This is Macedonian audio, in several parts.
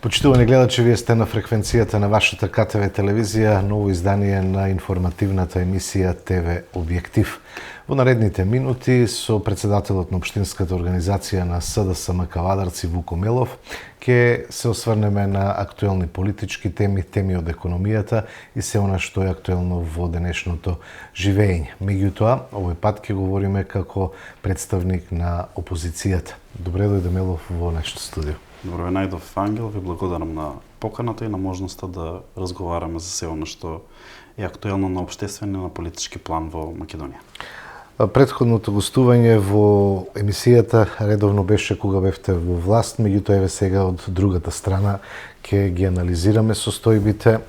Почитувани гледачи, вие сте на фреквенцијата на вашата КТВ телевизија, ново издание на информативната емисија ТВ Објектив. Во наредните минути со председателот на Општинската организација на СДСМ Кавадарци Вуко Мелов ќе се осврнеме на актуелни политички теми, теми од економијата и се она што е актуелно во денешното живење. Меѓутоа, овој пат ќе говориме како представник на опозицијата. Добре дојде Мелов во нашето студио. Добро најдов, Ангел, ви благодарам на поканата и на можноста да разговараме за се оно што е актуелно на општествен и на политички план во Македонија. Претходното гостување во емисијата редовно беше кога бевте во власт, меѓутоа еве сега од другата страна ќе ги анализираме состојбите.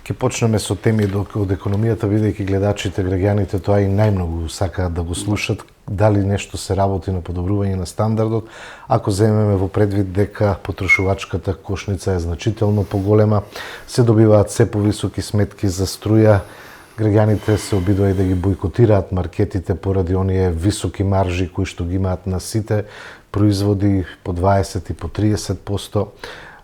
Ќе почнеме со теми од економијата, бидејќи гледачите, граѓаните тоа и најмногу сакаат да го слушат, дали нешто се работи на подобрување на стандардот, ако земеме во предвид дека потрошувачката кошница е значително поголема, се добиваат се повисоки сметки за струја, граѓаните се обидуваат да ги бойкотираат маркетите поради оние високи маржи кои што ги имаат на сите производи по 20 и по 30%.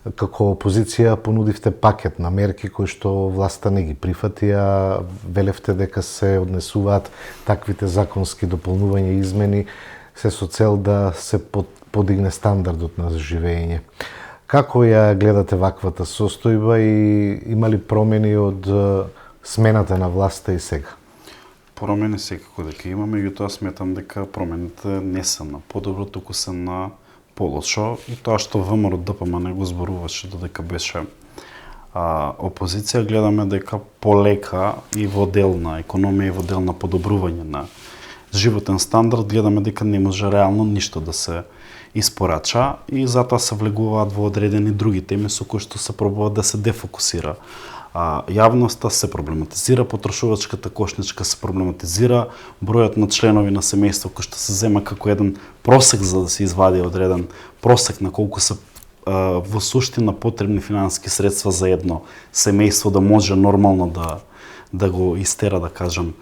Како опозиција понудивте пакет на мерки кои што власта не ги прифати, а велевте дека се однесуваат таквите законски дополнувања и измени се со цел да се подигне стандардот на живење. Како ја гледате ваквата состојба и има ли промени од смената на власта и сега? Промени секако дека има, меѓутоа сметам дека промените не се на подобро, туку се на полошо, и тоа што ВМРО ДПМН го зборуваше додека беше опозиција, гледаме дека полека и во дел на економија и во дел на подобрување на животен стандард, гледаме дека не може реално ништо да се испорача и затоа се влегуваат во одредени други теми со кои што се пробува да се дефокусира јавноста, се проблематизира потрошувачката кошничка, се проблематизира бројот на членови на семејство кој што се зема како еден просек за да се извади одреден просек на колку се во суштина потребни финансиски средства за едно семејство да може нормално да го истера, да кажам,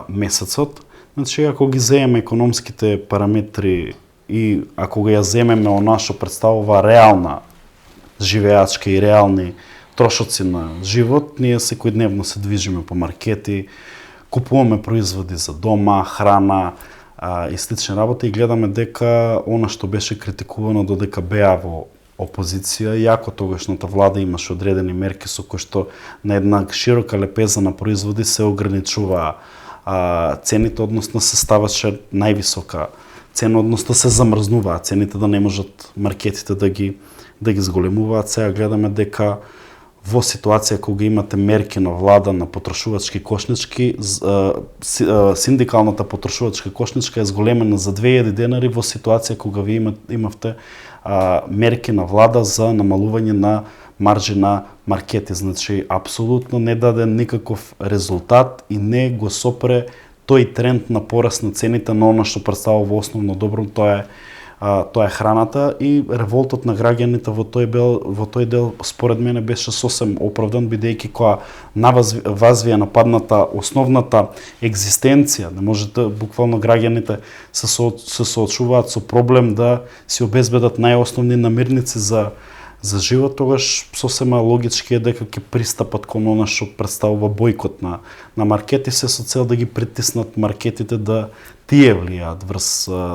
месецот. Значи, ако ги земеме економските параметри и ако го ја земеме она што представува реална живеачка и реални трошоци на живот, ние секојдневно се движиме по маркети, купуваме производи за дома, храна и слични работи и гледаме дека она што беше критикувано додека беа во опозиција, иако тогашната влада имаше одредени мерки со кои што на една широка лепеза на производи се ограничува цените, односно се ставаше највисока цена, односно се замрзнуваа цените да не можат маркетите да ги зголемуваат. Сега гледаме дека во ситуација кога имате мерки на влада на потрошувачки кошнички, синдикалната потрошувачка кошничка е зголемена за 2000 денари во ситуација кога ви имавте мерки на влада за намалување на маржи на маркети. Значи, апсолутно не даде никаков резултат и не го сопре тој тренд на пораст на цените на она што представува основно добро, тоа е храната, и револтот на граѓаните во тој дел според мене беше сосем оправдан, бидејќи кога на вас ја нападната основната екзистенција, не можете, буквално граѓаните се соочуваат со проблем да си обезбедат најосновни намирници за живот, тогаш сосема логички е дека ќе пристапат кон она што представува бојкот на маркети, се со цел да ги притиснат маркетите да тие влијаат врз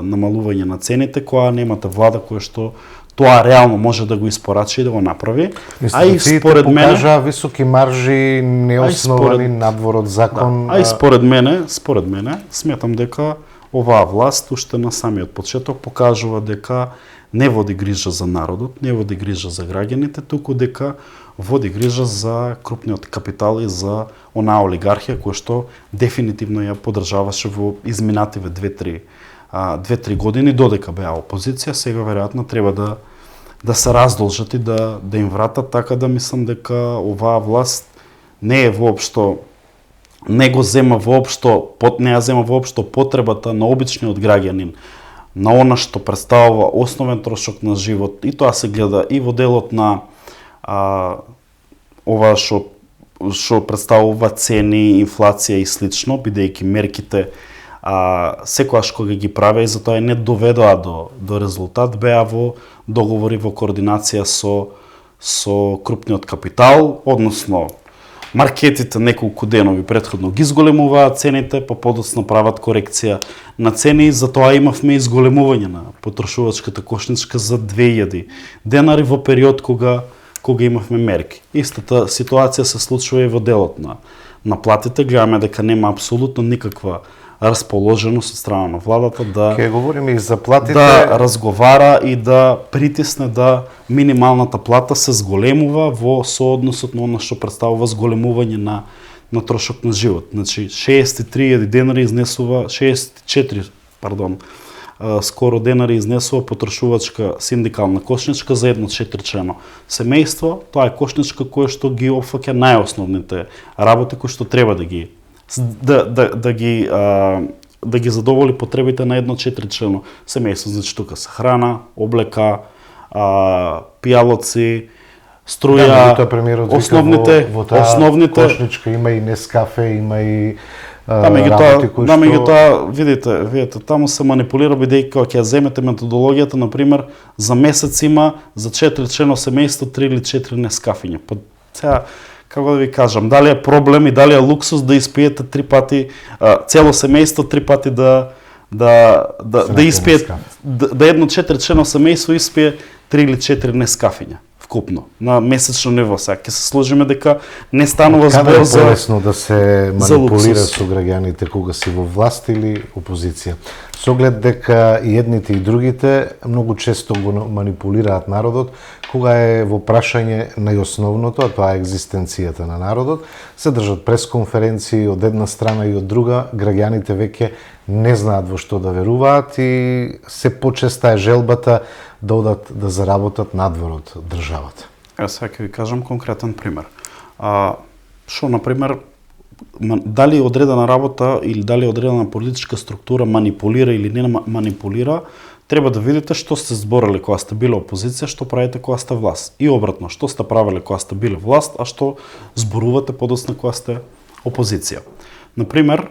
намалување на цените, која немате влада која што тоа реално може да го испорачи и да го направи. А и според мене покажа високи маржи, неосновани надвор од закон. И според мене сметам дека оваа власт уште на самиот почеток покажува дека не води грижа за народот, не води грижа за граѓаните, туку дека води грижа за крупниот капитал и за онаа олигархија која што дефинитивно ја поддржаваше во изминативе 2-3 години додека беа опозиција. Сега веројатно треба да се раздолжат и да им вратат, така да мислам дека оваа власт не е воопшто не ја зема воопшто потребата на обичниот граѓанин, на она што представува основен трошок на живот, и тоа се гледа и во делот на ова што што представува цени, инфлација и слично, бидејќи мерките секогаш кога ги правеа и затоа не доведоа до резултат, беа во договори во координација со крупниот капитал, односно маркетите неколку денови претходно ги изголемуваат цените, па подоцна прават корекција на цени, затоа имавме изголемување на потрошувачката кошничка за 2000 денари во период кога имавме мерки. Истата ситуација се случува и во делот на платите. Гледаме дека нема апсолутно никаква расположеност од страна на владата Ке говориме и за платите, да разговара и да притисне да минималната плата се зголемува во соодносот на она што представува зголемување на трошок на живот. Значи 63.000 денари изнесува 64, скоро денари изнесува потрошувачка синдикална кошничка за едно 4-члено семејство. Тоа е кошничка која што ги опфаќа најосновните работи кои што треба да ги задоволи потребите на едно 4-члено семејство. Значи тука се храна, облека, пијалоци, струја, основните кошничка има и Нескафе, има и работи кои што... Меѓутоа, видите, таму се манипулира, бидејќи кога ќе земете методологијата, например, за месец има за 4-члено семејство 3 или 4 Нескафиња. Па сега, како да ви кажам, дали е проблем и дали е луксус да испиете 3 пати, цело семејство 3 пати да испиете, да едно 4-члено семејство испие 3 или 4 Нескафиња вкупно на месечно ниво. Сега ќе се сложиме дека не станува збор за полесно да се манипулира со граѓаните кога си во власт или опозиција. Со оглед дека и едните и другите многу често го манипулираат народот кога е во прашање најосновното, а тоа е екзистенцијата на народот, се држат пресконференции од една страна и од друга, граѓаните веќе не знаат во што да веруваат и се почеста е желбата да одат да заработат надвор од државата. Сега ќе ви кажам конкретен пример. Што, например, дали одредена работа или дали одредена политичка структура манипулира или не манипулира, треба да видите што сте зборали кога сте биле опозиција, што правите кога сте власт. И обратно, што сте правеле кога сте биле власт, а што зборувате подоцна кога сте опозиција. Например,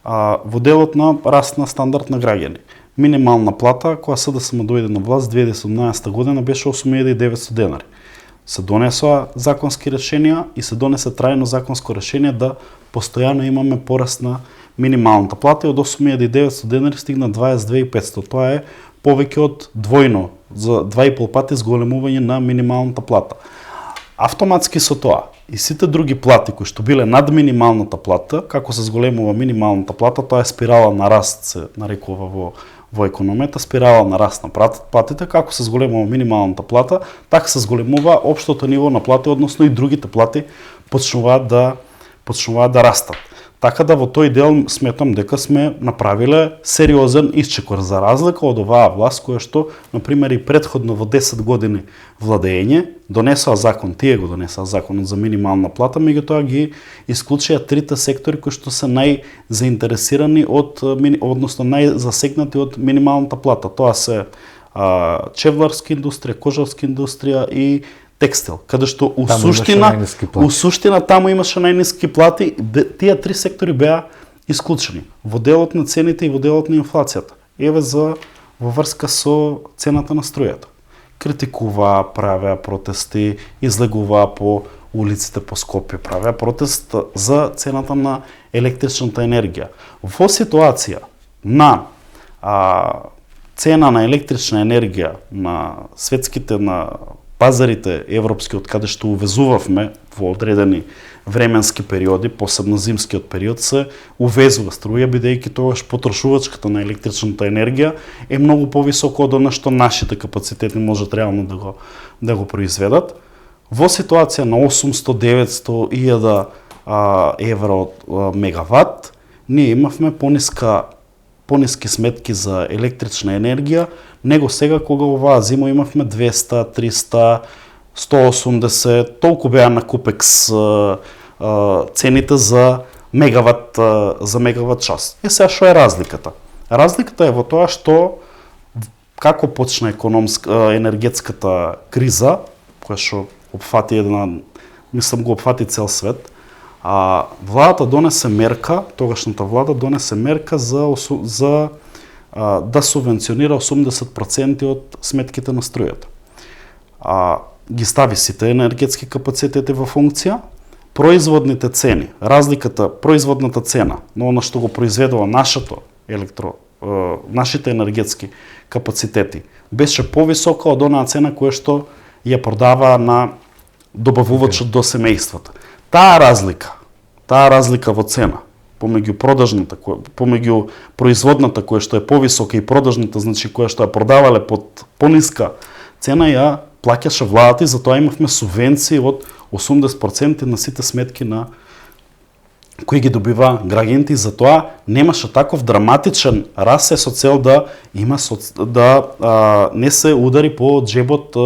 во делот на раст на стандард на граѓани. Минимална плата која СДСМ дојде на власт 2017 година беше 8.900 денари. Се донесоа законски решенија и се донесе трајно законско решение да постојано имаме пораст на минималната плата и од 8.900 денари стигна 22.500. Тоа е повеќе од двојно, за 2,5 пати зголемување на минималната плата. Автоматски со тоа и сите други плати кои што биле над минималната плата, како се зголемува минималната плата, тоа е спирала на раст, се нарекува во економијата, спирала на раст на платите, како се зголемува минималната плата, така се зголемува општото ниво на плати, односно и другите плати почнуваат да растат. Така да во тој дел сметам дека сме направиле сериозен исчекор за разлика од оваа власт која што, например, и претходно во 10 години владење донесоа закон, тие го донесоа законот за минимална плата, меѓутоа ги исклучија трите сектори кои што се најзаинтересирани односно најзасегнати од минималната плата. Тоа се чевларска индустрија, кожарска индустрија и текстил, каде што у суштина таму имаше најниски плати, тие три сектори беа исклучени во делот на цените и во делот на инфлацијата. Еве во врска со цената на струјата. Критикуваа, правеа протести, излегуваа по улиците по Скопје, правеа протест за цената на електричната енергија. Во ситуација на цена на електрична енергија на светските пазарите европски, од каде што увезувавме во одредени временски периоди, посебно зимскиот период, се увезува струја, бидејќи тогаш потрошувачката на електричната енергија е многу повисоко од она што нашите капацитети можат реално да го произведат. Во ситуација на 800, 900, 1000 евро од мегават, ние имавме пониски сметки за електрична енергија, него сега кога оваа зима имавме 200, 300, 180, толку беа на Купекс цените за мегават час. Сега што е разликата? Разликата е во тоа што како почна енергетската криза, која што опфати го опфати цел свет, Владата донесе мерка, тогашната влада донесе мерка за да субвенционира 80% од сметките на струјата. Ги стави сите енергетски капацитети во функција, производните цени, производната цена на она што го произведува нашите енергетски капацитети беше повисока од онаа цена која што ја продава на добавувачот до семејствата. Таа разлика во цена помеѓу производната која што е повисока и продажната, значи која што ја продавале под пониска цена, ја плаќаше владата и затоа имавме субвенции од 80% на сите сметки на кои ги добива граѓаните, и затоа немаше таков драматичен раст со цел да не се удари по џебот,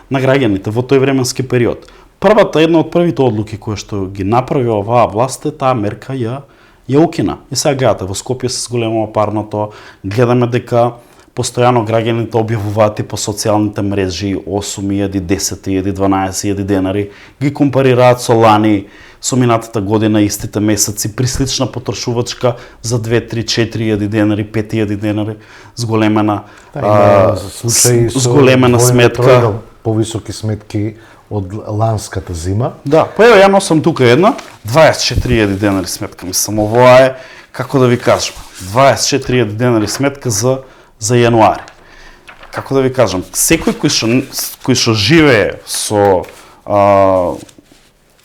на граѓаните во тој временски период. Една од првите одлуки кои што ги направи оваа власт е таа мерка ја укина. И сега гледате, во Скопје се зголемува парното, гледаме дека постојано граѓаните објавуваат и по социјалните мрежи 8.000, 10.000, 12.000 денари, ги компарираат со лани, со минатата година, истите месеци, при слична потрошувачка за 2, 3, 4.000 денари, 5.000 денари, зголемена сметка. Повисоки сметки од ланската зима. Да, ја носам тука една, 24.000 денари сметка. Мислам, ова е, како да ви кажам, 24.000 денари сметка за јануари. Како да ви кажам, секој кој што живее со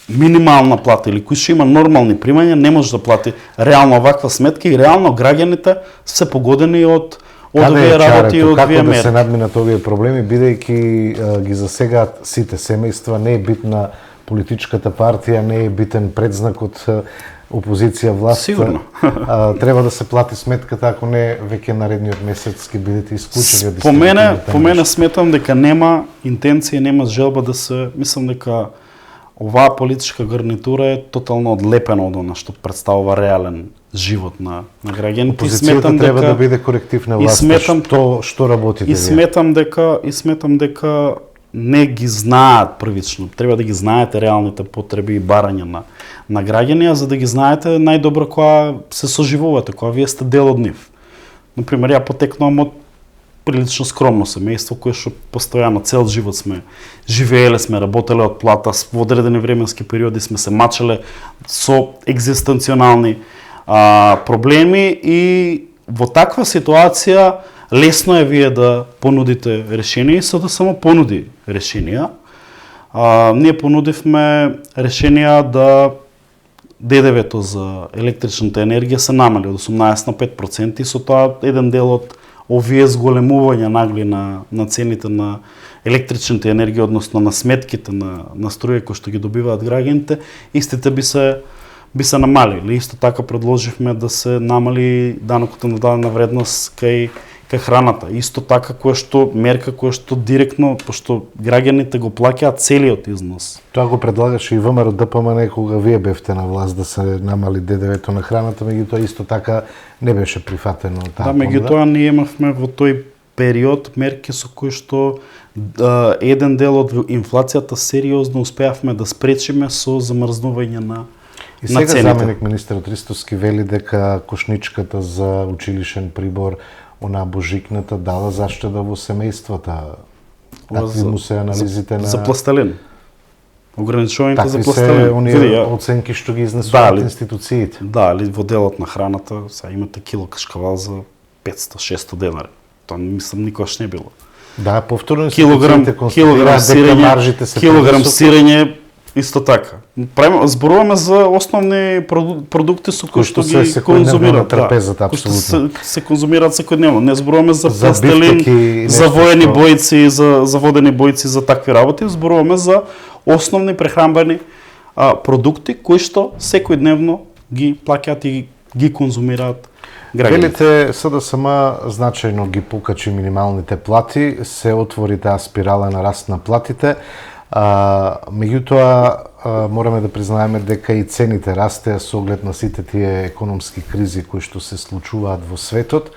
минимална плата или кој што има нормални примања, не може да плати реално оваква сметка, и реално граѓаните се погодени од овие работи и од овие мерки. Како да се надминат овие проблеми, бидејќи ги засегаат сите семејства, не е битна политичката партија, не е битен предзнакот опозиција, власт. Сигурно. Треба да се плати сметката, ако не веќе наредниот месец ќе бидете исклучени од По мене сметам дека нема интенција, нема желба да се, мислам дека оваа политичка гарнитура е тотално одлепена од она што представува реален живот на граѓаните. Опозицијата треба да биде коректив на власта, што работите вие. И сметам дека не ги знаат првично. Треба да ги знаете реалните потреби и барања на граѓани, за да ги знаете најдобро кога се соживувате, кога вие сте дел од нив. Например, ја потекнувам од прилично скромно семејство кое што постојано цел живот сме живееле, сме работеле од плата, во одредени временски периоди сме се мачеле со екзистенционални проблеми, и во таква ситуација лесно е вие да понудите решение, и со да само понуди решенија. Ние понудивме решенија да ДДВ-то за електричната енергија се намали од 18 на 5%, и со тоа еден дел од овие зголемувања нагли на цените на електричните енергија, односно на сметките на струја кои што ги добиваат граѓаните, истите би се намалили. Исто така предложивме да се намали данокот на додадена вредност кај храната. Исто така мерка која што директно, пошто граѓаните го плаќаат целиот износ. Тоа го предлагаше и ВМРО ДПМН кога вие бевте на власт, да се намали ДДВ-то на храната, меѓутоа исто така не беше прифатено таа понуда. Меѓутоа ние имавме во тој период мерки со кои што еден дел од инфлацијата сериозно успеавме да спречиме со замрзнување на И сега заменик министерот Ристовски вели дека кошничката за училишен прибор, она божикната, дала заштеда во семејствата. Какви му се анализите на... За пластелин. Ограничувањето за пластелин. Такви се оние оценки што ги изнесуваат институциите. Да, али во делот на храната, сега имате кило кашкавал за 500-600 денари. Тоа мислам никош не било. Да, повторно институциите констатираат дека маржите се килограм сирење исто така. Зборуваме за основни продукти со кои што ги конзумираат. Кои што се конзумираат секојдневно. Не зборуваме за пластелин, за воени бојци, за водени бојци, за такви работи. Зборуваме за основни прехранбени продукти кои што секојдневно ги плаќаат и ги конзумираат граѓаните. Велите СДСМ значајно ги покачи минималните плати, се отвори таа спирала на раст на платите. Меѓутоа, мораме да признаеме дека и цените растеа со оглед на сите тие економски кризи кои што се случуваат во светот.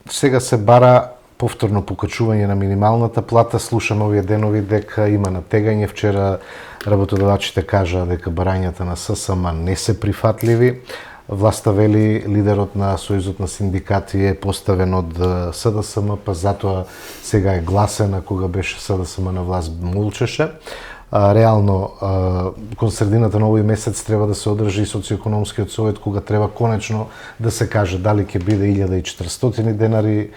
Сега се бара повторно покачување на минималната плата. Слушам овие денови дека има натегање. Вчера работодавачите кажаа дека барањата на ССМ не се прифатливи. Власта вели, лидерот на Сојузот на синдикати е поставен од СДСМ, па затоа сега е гласен, а кога беше СДСМ на власт молчеше. Реално, кон средината на овој месец треба да се одржи социоекономскиот совет, кога треба конечно да се каже дали ќе биде 1400 денари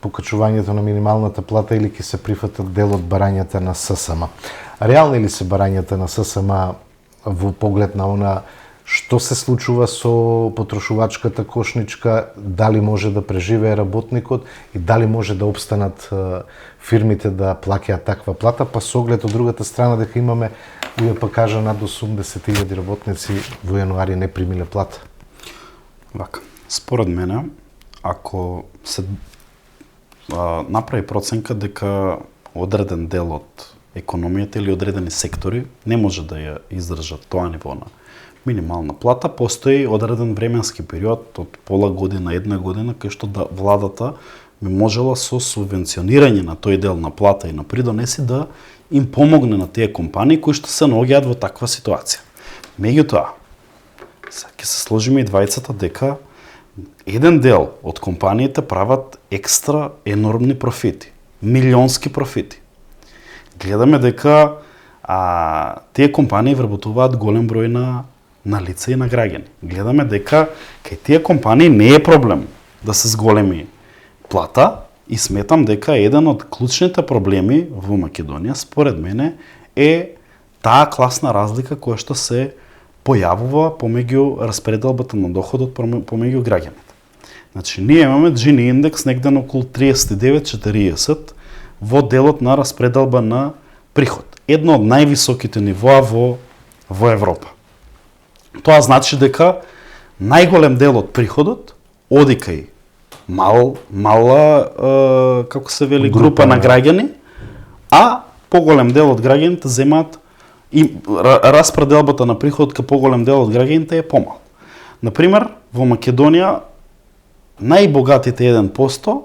покачувањето на минималната плата или ќе се прифатат дел од барањата на ССМ. Реални ли се барањата на ССМ во поглед на она што се случува со потрошувачката кошничка, дали може да преживее работникот и дали може да обстанат фирмите да плаќаат таква плата, па со оглед од другата страна дека имаме, па кажа, над 80.000 работници во јануари не примиле плата? Вака, според мене, ако се направи проценка дека одреден дел од економијата или одредени сектори не може да ја издржат тоа ниво на минимална плата, постои одреден временски период од пола година, една година, кај што владата би можела со субвенционирање на тој дел на плата и на придонеси да им помогне на тие компании кои што се наоѓаат во таква ситуација. Меѓутоа, ќе се сложиме и двајцата дека еден дел од компаниите прават екстра енормни профити, милионски профити. Гледаме дека тие компании вработуваат голем број на лица и на граѓани. Гледаме дека кај тие компании не е проблем да се зголеми плата и сметам дека еден од клучните проблеми во Македонија, според мене, е таа класна разлика која што се појавува помеѓу распределбата на доходот помеѓу граѓаните. Значи, ние имаме Gini индекс негде на околу 39-40 во делот на распределба на приход. Едно од највисоките нивоа во Европа. Тоа значи дека најголем дел од приходот оди кај мала како се вели група на граѓани, а поголем дел од граѓаните земаат и распределбата на приходот кај поголем дел од граѓаните е помал. Например, во Македонија најбогатите 1%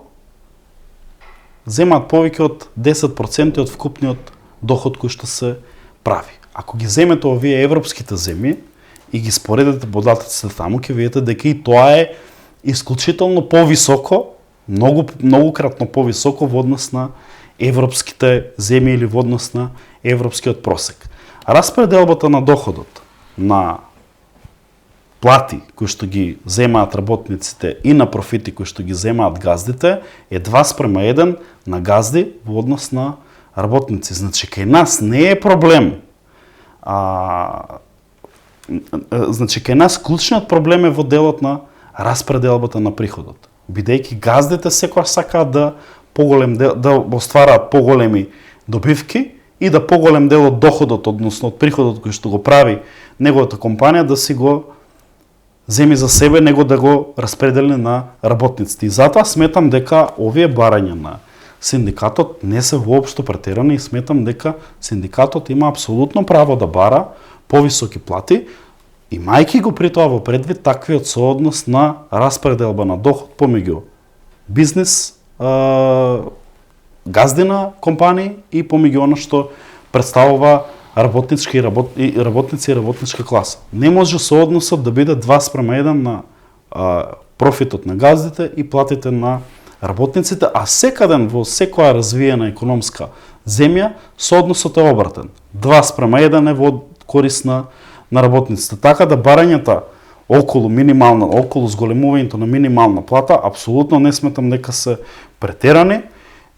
земаат повеќе од 10% од вкупниот доход кој што се прави. Ако ги земете овие европските земји и ги споредите податоците таму, ќе видите дека и тоа е исклучително повисоко, многократно повисоко во однос на европските земји или во однос на европскиот просек. Распределбата на доходот на плати кои што ги земаат работниците и на профити кои што ги земаат газдите е 2:1 на газди во однос на работници. Значи, кај нас не е проблем. Значи, кај нас клучниот проблем е во делот на распределбата на приходот. Бидејќи газдите секоја сакаат да оствараат поголеми добивки и да поголем дел од доходот, односно од приходот кој што го прави неговата компанија, да си го земи за себе, него да го распредели на работниците. И затоа сметам дека овие барања на синдикатот не се воопшто претерани и сметам дека синдикатот има апсолутно право да бара повисоки плати, имајќи го при тоа во предвид таквиот сооднос на распределба на доход помеѓу бизнес, газдина компании и помеѓу она што представува работници и работничка класа. Не може соодносот да биде 2:1 на профитот на газдите и платите на работниците, а секаден во секоја развиена економска земја соодносот е обратен. 2:1 е во корис на работниците. Така да барањата околу зголемувањето на минимална плата апсолутно не сметам дека се претерани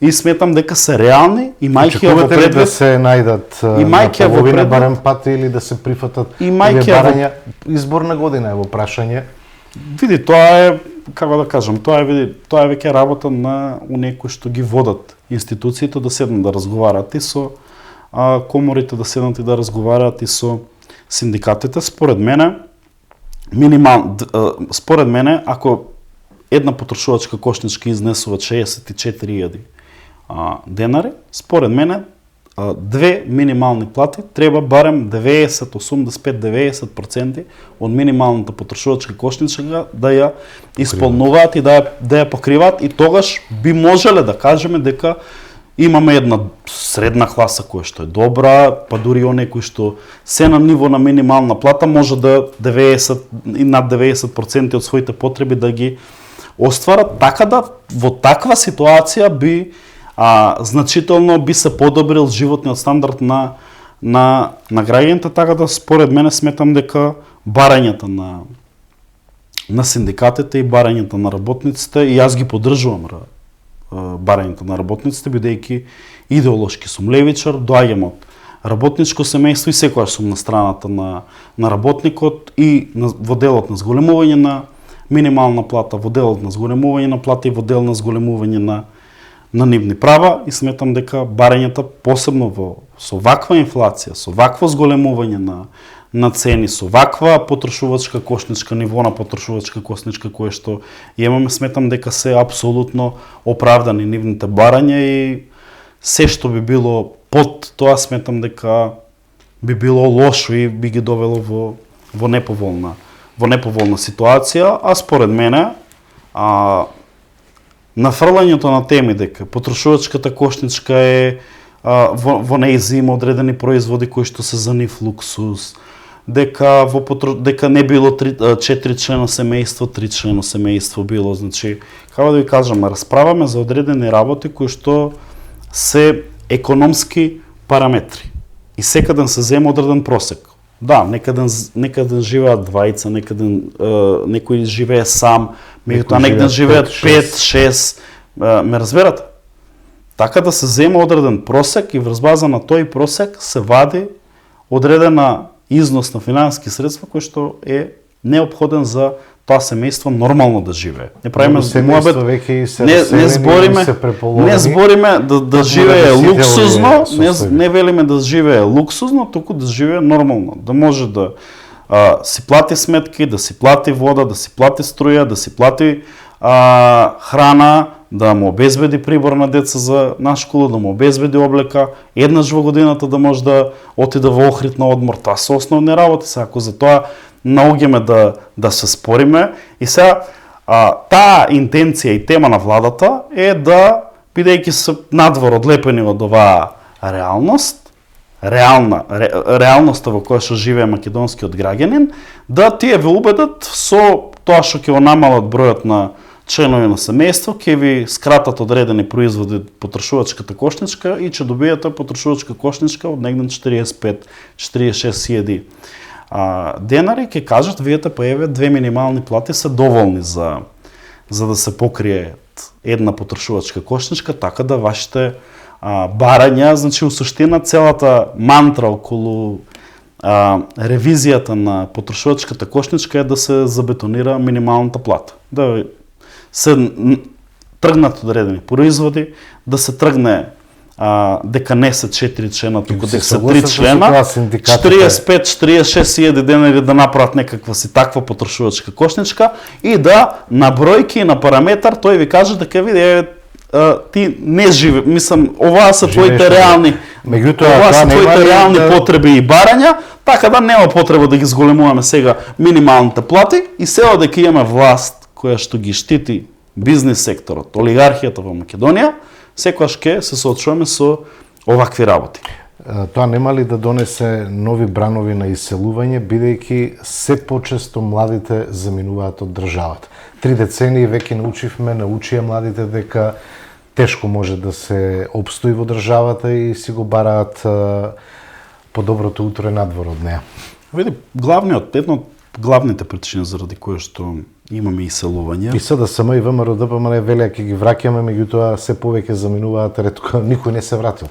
и сметам дека се реални, имајќи во предвид да се најдат на половина барем пат или да се прифатат овие барања. Изборна година е во прашање. Види, тоа е, како да кажам, тоа е веќе работа на оние кои што ги водат институциите да седнат да разговараат и со коморите, да седнат и да разговараат и со синдикатите. Според мене, ако една потрошувачка кошничка изнесува 64.000 денари, според мене две минимални плати треба барем 85-90% од минималната потрошувачка кошничка да ја исполнуваат и да ја покриваат, и тогаш би можеле да кажеме дека имаме една средна класа која што е добра, па дури оние кои што се на ниво на минимална плата може да 90 и над 90% од своите потреби да ги остварат, така да во таква ситуација би значително би се подобрил животниот стандард на граѓаните, така да според мене сметам дека барањата на синдикатите и барањата на работниците, и јас ги поддржувам барањата на работниците, бидејќи идеолошки сум левичар, доаѓам од работничко семејство и секогаш сум на страната на работникот и во делот на зголемување на минимална плата, во делот на зголемување на плата и во дел на зголемување на нивни права, и сметам дека барањата посебно со ваква инфлација, со вакво зголемување на цени, со ваква потрошувачка кошничка, ниво на потрошувачка кошничка која што имаме, сметам дека се апсолутно оправдани нивните барања, и се што би било под тоа сметам дека би било лошо и би ги довело во неповолна ситуација, а според мене нафрлањето на теми дека потрошувачката кошничка е во нејзи има одредени производи кои што се за нив луксус, дека не било 4 члено семејство, 3 члено семејство било, значи, како да ви кажам, расправаме за одредени работи кои што се економски параметри и секаден се зема одреден просек. Да, некаден живеат двајца, некаден некој живее сам, меѓутоа некаден живеат 5-6, ме разберате? Така да се зема одреден просек и врз база на тој просек се вади одредена износ на финансиски средства кој што е неопходен за тоа семејство нормално да живее. Не правиме муабет, не збориме да живее луксузно, не велиме да живее луксузно, туку да живее нормално, да може да си плати сметки, да си плати вода, да си плати струја, да си плати храна, да му обезбеди прибор на деца на школа, да му обезбеди облека, еднаш во годината да може да отиде во Охрид на одмор. Тоа се основни работи. Ако за тоа наоѓаме да се спориме, и сега таа интенција и тема на владата е да, бидејќи се надвор одлепени од оваа реалност, реалноста во која што живее македонскиот граѓанин, да тие ве убедат со тоа што ќе го намалат бројот на членови на семејство, ќе ви скратат одредени производи потрошувачката кошничка и ќе добиете потрошувачка кошничка од негде 45-46 хиляди денари, ќе кажат, виете па еве две минимални плати се доволни за да се покриет една потрошувачка кошничка, така да вашите барања, значи у суштина целата мантра околу ревизијата на потрошувачката кошничка е да се забетонира минималната плата. Да се тргнат одредени производи, да се тргне дека не се 4 члена, туку дека се 3 члена, 45-46 хиляди денари да направат некаква си таква потрошувачка кошничка и да на бројки и на параметар тој ви каже дека види ти не живе, мислам, оваа се твоите реални, потреби и барања, така да нема потреба да ги зголемуваме сега минималните плати, и сега дека имаме власт која што ги штити бизнис секторот, олигархијата во Македонија, секогаш ќе се соочуваме со овакви работи. Тоа нема ли да донесе нови бранови на иселување, бидејќи се почесто младите заминуваат од државата? 3 децении веќе научија младите дека тешко може да се опстои во државата и си го бараат подоброто утро надвор од неа. Види, една од главните причини заради кои што имаме иселување. И СДСМ и ВМРО ДПМН велеа ќе ги враќаме, меѓутоа се повеќе заминуваат, ретко никој не се вратил.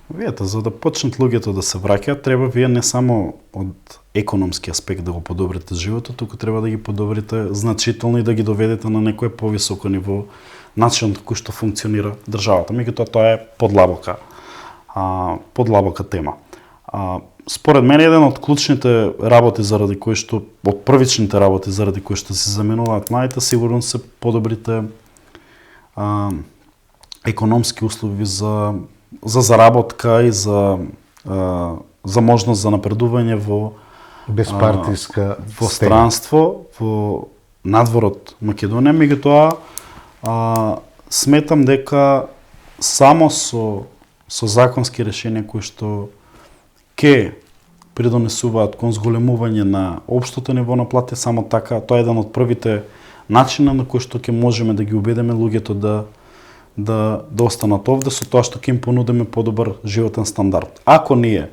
Видете, за да почнат луѓето да се враќаат, треба вие не само од економски аспект да го подобрите животот, туку треба да ги подобрите значително и да ги доведете на некое повисоко ниво начинот кој што функционира државата. Меѓутоа тоа е подлабока тема. Според мене еден од клучните работи заради кои што од првичните работи заради кои што се заменуваат младите, сигурно се подобрите економски услови за за заработка и за можност за напредување во безпартиска во странство, во надворот Македонија, меѓутоа сметам дека само со законски решенија кои што ќе придонесуваат кон зголемување на општото ниво на плати, само така, тоа е еден од првите начина на кои што ќе можеме да ги убедиме луѓето да останат овде со тоа што ќе им понудиме подобар животен стандард. Ако ние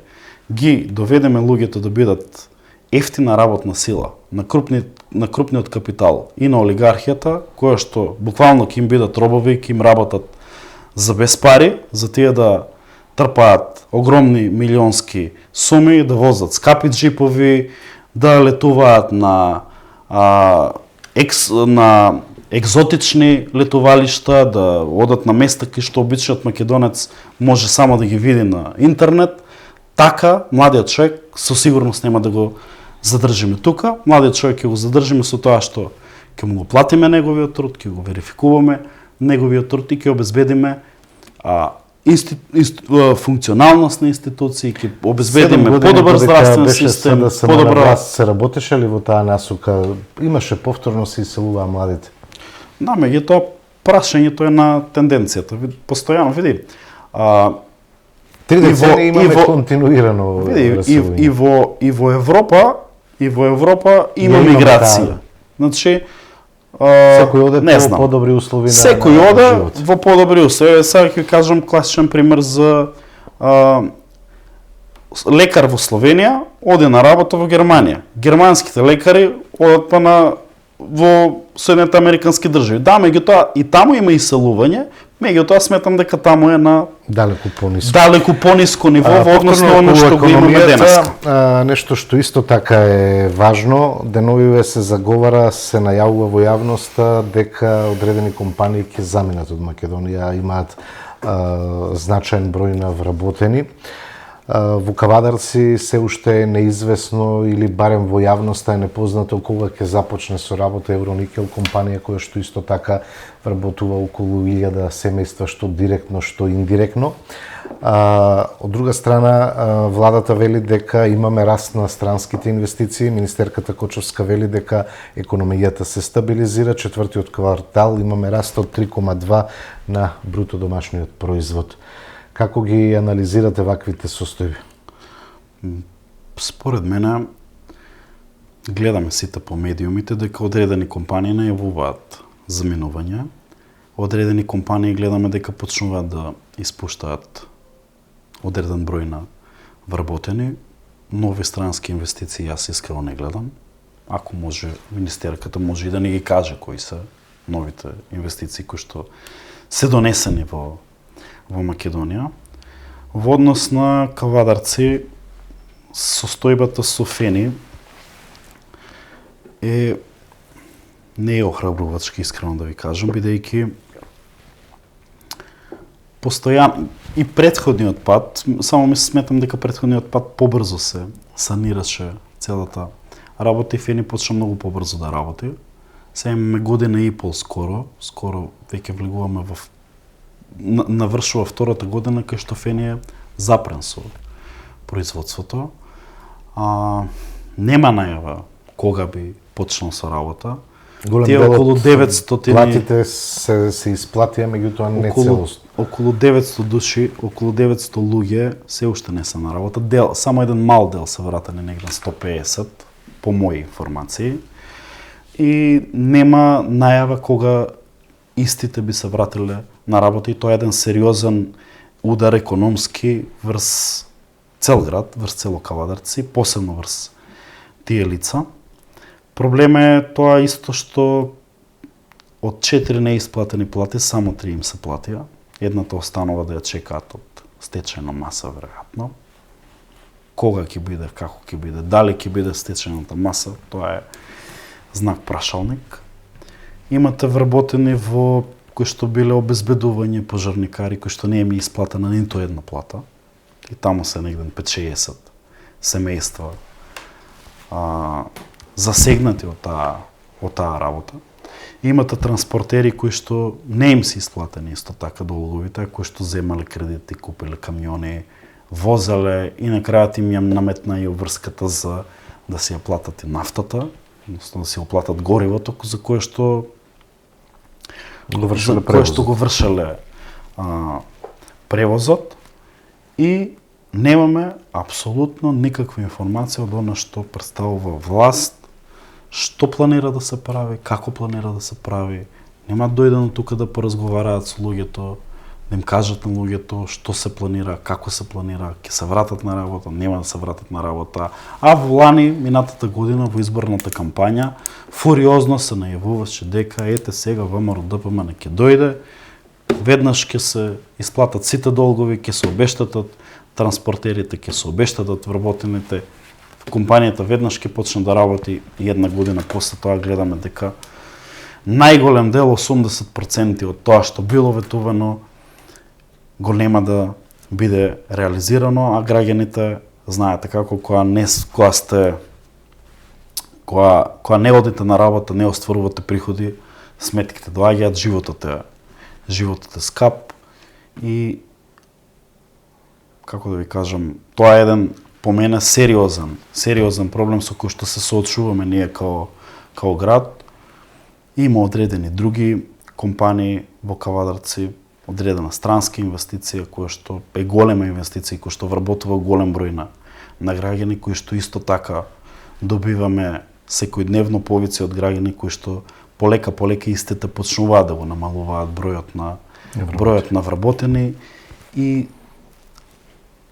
ги доведеме луѓето да бидат ефтина работна сила на крупниот капитал и на олигархијата, која што буквално ќе им бидат робови и ќе им работат за без пари, за тие да трпаат огромни милионски суми, да возат скапи джипови, да летуваат на екзотични летувалишта, да одат на места кои што обичниот македонец може само да ги види на интернет. Така, младиот човек со сигурност нема да го задржиме тука. Младиот човек ќе го задржиме со тоа што ќе му го платиме неговиот труд, ќе го верификуваме неговиот труд и ќе обезбедиме функционалност на институции, ќе обезбедиме подобар здравствен систем, подобра се работеше ли во таа насока? Имаше повторно се иселуваа младите. Да, меѓутоа прашањето е на тенденцијата. Постојано види. 3 децени имаме континуирано расселување. И во Европа има миграција. Значи секој оде по подобри услови на секој оде во подобри услови. Сега ќе кажам класичен пример за лекар во Словенија оде на работа во Германија. Германските лекари одат во Соединените Американски држави. Да, меѓутоа и таму има иселување, меѓутоа сметам дека таму е на далеку пониско ниво во однос на оно што го имаме денеска. Нешто што исто така е важно, деновиве се заговара, се најавува во јавноста дека одредени компании ќе заминат од Македонија, имаат значаен број на вработени. Во Кавадарци се уште е неизвестно или барем во јавноста е непознато кога ќе започне со работа Евроникел, компанија која што исто така вработува околу 1000 семејства, што директно, што индиректно. Од друга страна, владата вели дека имаме раст на странските инвестиции, министерката Кочовска вели дека економијата се стабилизира, четвртиот квартал имаме раст од 3,2 на бруто домашниот производ. Како ги анализирате ваквите состојби? Според мене, гледаме сите по медиумите дека одредени компании најавуваат заминување. Одредени компании гледаме дека почнуваат да испуштаат одреден број на вработени. Нови странски инвестиции јас искрено не гледам. Ако може, министерката може и да не ги каже кои се новите инвестиции кои што се донесени во Македонија. Во однос на Кавадарци, состојбата со Фени не е охрабрувачки, искрено да ви кажам, бидејќи постојано и претходниот пат, само сметам дека претходниот пат побрзо се санираше целата работа и Фени почна многу побрзо да работи. Сега имаме година и пол скоро веќе влегуваме навршува втората година кај што Фени е запрен со производството. Нема најава кога би почнал со работа. Тие околу 900 платите се исплатија, меѓутоа не целосно. Околу 900 души, околу 900 луѓе се уште не се на работа. Само еден мал дел се вратени негде 150 по мои информации. И нема најава кога истите би се вратиле на работа и тоа е еден сериозен удар економски врз цел град, врз цело Кавадарци, посебно врз тие лица. Проблем е тоа исто што од 4 неисплатени плати, само 3 им се платија. Едната останува да ја чекаат од стечајна маса, веројатно. Кога ќе биде, како ќе биде, дали ќе биде стечајната маса, тоа е знак прашалник. Имате вработени во кои што биле обезбедување пожарникари, кои што не им исплатена ниту една плата. И таму се негде 5-60 семејства засегнати од таа работа. Имате транспортери кои што не им се исплатени исто така долговите, кои што земале кредити, купиле камиони, возеле и на крајот им ја наметна и обврската за да си ја платат и нафтата, односно да си ја платат горивото за кое што го вршеле превозот и немаме апсолутно никаква информација од она што представува власт, што планира да се прави, како планира да се прави. Нема дојдено тука да поразговараат со луѓето, да им кажат на луѓето што се планира, како се планира, ќе се вратат на работа, нема да се вратат на работа. А во лани, минатата година, во изборната кампања, фуриозно се најавуваше дека ете сега ВМРО ДПМН ќе дојде, веднаш ќе се исплатат сите долгови, ќе се обештатат транспортерите, ќе се обештатат вработените, компанијата веднаш ќе почне да работи и една година после тоа гледаме дека најголем дел, 80% од тоа што било ветувано, го нема да биде реализирано, а граѓаните знаете како кога не одите на работа, не остварувате приходи, сметките доаѓаат, животот е скап и како да ви кажам, тоа е еден по мене сериозен проблем со кој што се соочуваме ние као град. Има одредени други компании во Кавадарци, одредена странска инвестиција која што е голема инвестиција која што вработува голем број на граѓани кои што исто така добиваме секојдневно повици од граѓани кои што полека истите почнуваат да го намалуваат бројот на вработени и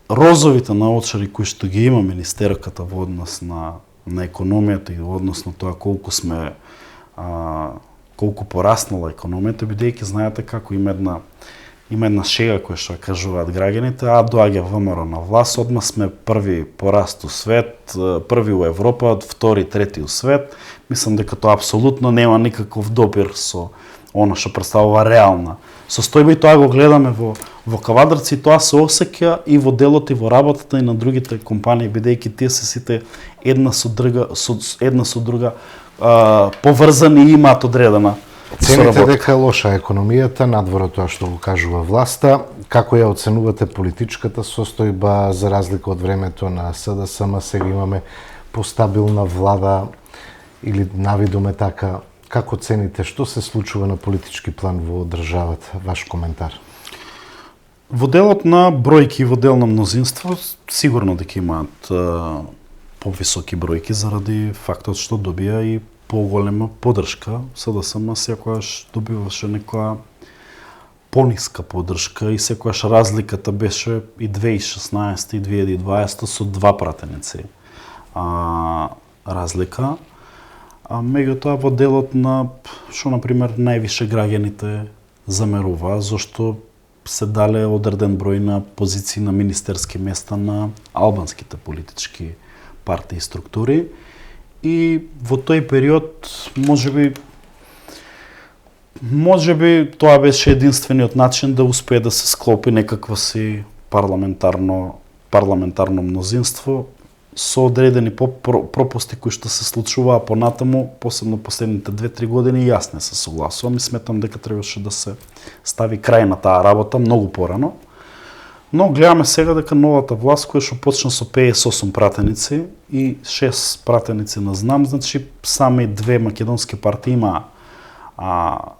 розовите наочари кои што ги има министерката во однос на економијата и во однос на тоа колку пораснала економијата, бидејќи знаете како има една шега која што кажуваат граѓаните, доаѓа ВМРО на власт, одма сме први пораст у свет, први у Европа, втори, трети у свет. Мислам дека тоа апсолутно нема никаков допир со она што представува реална состојба и тоа го гледаме во Кавадарци, тоа се осеќа и во делот и во работата и на другите компании, бидејќи тие се сите една со друга поврзани и имаат одредена Цените дека е лоша економијата, надвор од тоа што го кажува власта. Како ја оценувате политичката состојба за разлика од времето на СДСМ? Сега имаме постабилна влада или навидоме така. Како цените што се случува на политички план во државата? Ваш коментар. Во делот на бројки и во дел на мнозинство, сигурно дека имаат повисоки бројки заради фактот што добија и поголема поддршка. СДСМ секогаш добиваше некоја пониска поддршка и секогаш разликата беше и 2016 и 2020 со 2 пратеници разлика. Меѓутоа во делот на што на пример највише граѓаните замерува, зашто се дале одреден број на позиции на министерски места на албанските политички партии и структури. И во тој период можеби тоа беше единствениот начин да успее да се склопи некакво си парламентарно мнозинство со одредени пропусти кои што се случуваа понатаму, посебно последните 2-3 години, јас не се согласувам и сметам дека требаше да се стави крај на таа работа многу порано. Но гледаме сега дека новата власт која што почна со 58 пратеници и 6 пратеници на знам, значи сами 2 македонски партии има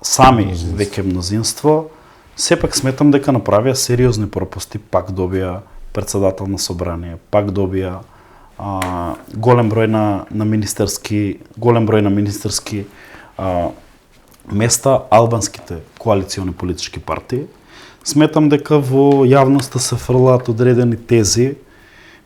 сами веќе мнозинство, сепак сметам дека направија сериозни пропусти, пак добија председател на собрание, пак добија голем број на министерски места албанските коалициони политички партии. Сметам дека во јавноста се фрлаат одредени тези,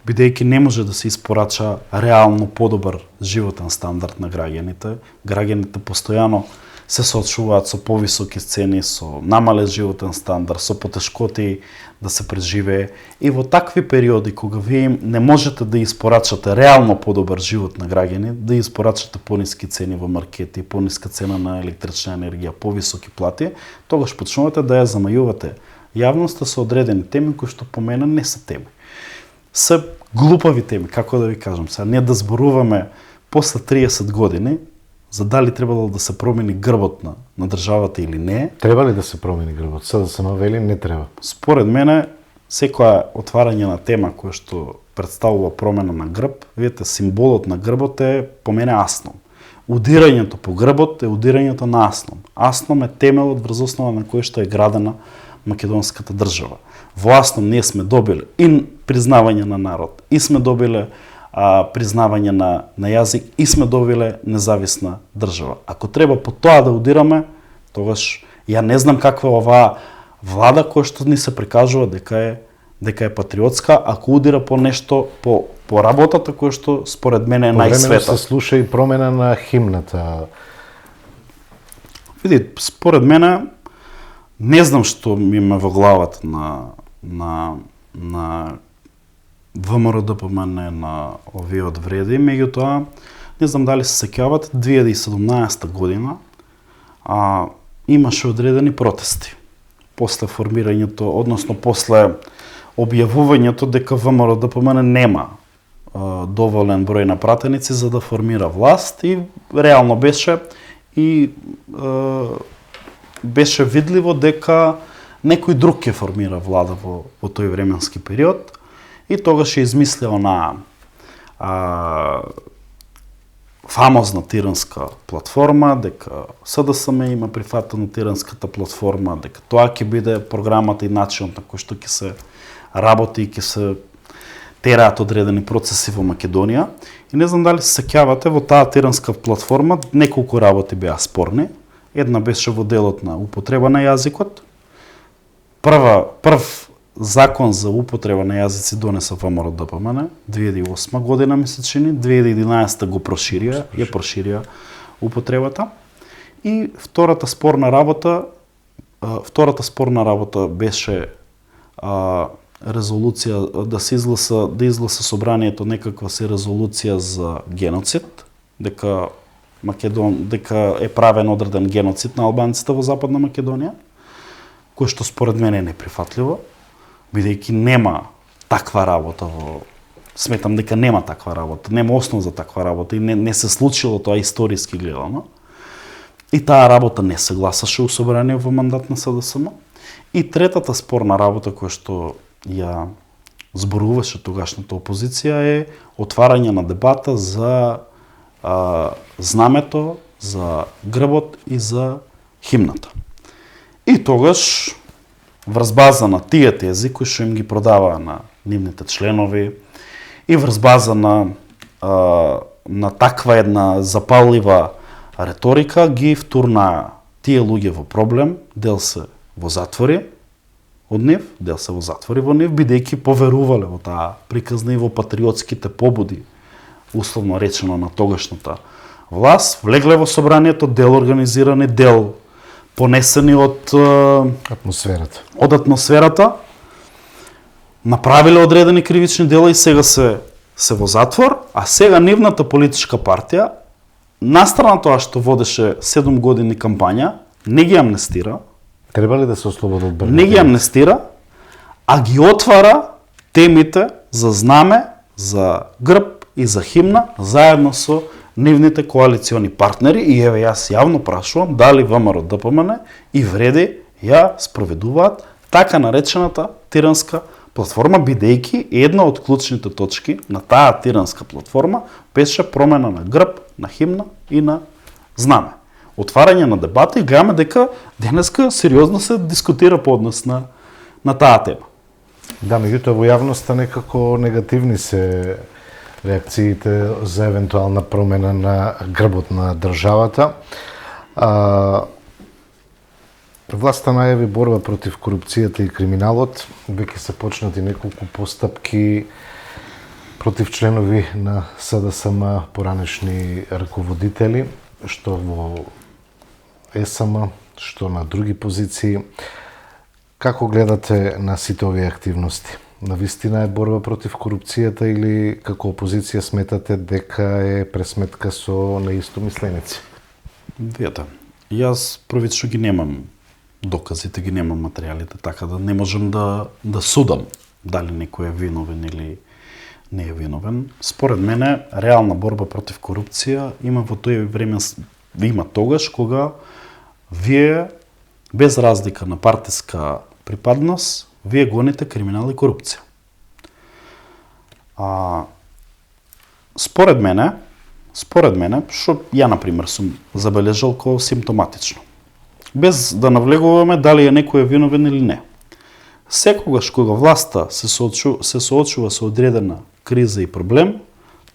бидејќи не може да се испорача реално подобар животен стандард на граѓаните. Граѓаните постојано се соочуваат со повисоки цени, со намален животен стандард, со потешкоти да се преживее. И во такви периоди, кога вие не можете да испорачате реално подобар живот на граѓани, да испорачате пониски цени во маркети, пониска цена на електрична енергија, повисоки плати, тогаш почнувате да ја замајувате јавноста со одредени теми кои што по мене не се теми. Се глупави теми, како да ви кажам, сега не да зборуваме после 30 години за дали требало да се промени грбот на државата или не. Треба ли да се промени грбот? СДСМ вели не треба. Според мене, секоја отварање на тема која што представува промена на грб, видите, символот на грбот е по мене асном. Удирањето по грбот е удирањето на асном. Асном е темелот врз основа на кој што е градена македонската држава. Во асном ние сме добиле и признавање на народ, и сме добиле признавање на јазик, и сме добиле независна држава. Ако треба по тоа да удираме, тогаш ја не знам каква е оваа влада која што ни се прикажува дека е патриотска, ако удира по нешто, по работата која што според мене е најсвета. Повремено се слуша и промена на химната. Види, според мене, не знам што ми има во главата на ВМРО ДПМН на овие вреди, меѓутоа, не знам дали се сеќавате, 2017 година имаше одредени протести. После формирањето, односно после објавувањето дека ВМРО ДПМН нема доволен број на пратеници за да формира власт и реално беше видливо дека некој друг ќе формира влада во тој временски период и тогаш е измислил на фамозна Тиранска платформа, дека СДСМ има прифатено Тиранската платформа, дека тоа ќе биде програмата и начинот на кој што ќе се работи и ќе се тераат одредени процеси во Македонија. И не знам дали се сеќавате, во таа Тиранска платформа неколку работи беа спорни. Една беше во делот на употреба на јазикот. Прв закон за употреба на јазици донесе ВМРО ДПМН 2008 година, ми се чини, 2011 го проширија употребата. И втората спорна работа беше резолуција да изгласа собранието некаква си резолуција за геноцид, дека е правен одреден геноцид на албанците во Западна Македонија, кој што според мене е неприфатливо, бидејќи нема таква работа сметам дека нема таква работа, нема основ за таква работа и не се случило тоа историски гледано. И таа работа не се гласаше у собрание во мандат на СДСМ. И третата спорна работа која што ја зборуваше тогашната опозиција е отварање на дебата за знамето, за грбот и за химната. И тогаш врз база на тие тези кои што им ги продаваа на нивните членови и врз база на таква една запаллива реторика ги втурнаа тие луѓе во проблем, дел се во затвори од нив, дел се во затвори во нив, бидејќи поверувале во таа приказна и во патриотските побуди, условно речено на тогашната власт, влегле во собранието, дел организирани, дел понесени од атмосферата, направиле одредени кривични дела и сега се во затвор, а сега нивната политичка партија, настрана тоа што водеше 7 години кампања, не ги амнестира. Треба ли да се ослободат бргата? Не ги амнестира, а ги отвара темите за знаме, за грб и за химна, заедно со нивните коалициони партнери. И еве јас јавно прашувам дали ВМРО ДПМН и вреди ја спроведуваат така наречената Тиранска платформа, бидејќи една од клучните точки на таа Тиранска платформа беше промена на грб, на химна и на знаме. Отварање на дебата и гледаме дека денеска сериозно се дискутира по однос на таа тема. Да, меѓутоа во јавноста некако негативни се реакциите за евентуална промена на грбот на државата. Власта најави борба против корупцијата и криминалот. Веќе се почнати неколку постапки против членови на СДСМ, поранешни раководители, што во ЕСМ, што на други позиции. Како гледате на сите овие активности? Навистина е борба против корупцијата или како опозиција сметате дека е пресметка со неистомисленици? Видете, јас првично ги немам доказите, ги немам материјалите, така да не можам да судам дали некој е виновен или не е виновен. Според мене, реална борба против корупција има во тој има тогаш кога вие без разлика на партиска припадност, вие гоните криминал и корупција. Според мене, што ја, например, сум забележал како симптоматично. Без да навлегуваме дали е некој виновен или не. Секогаш кога власта се соочува со одредена криза и проблем,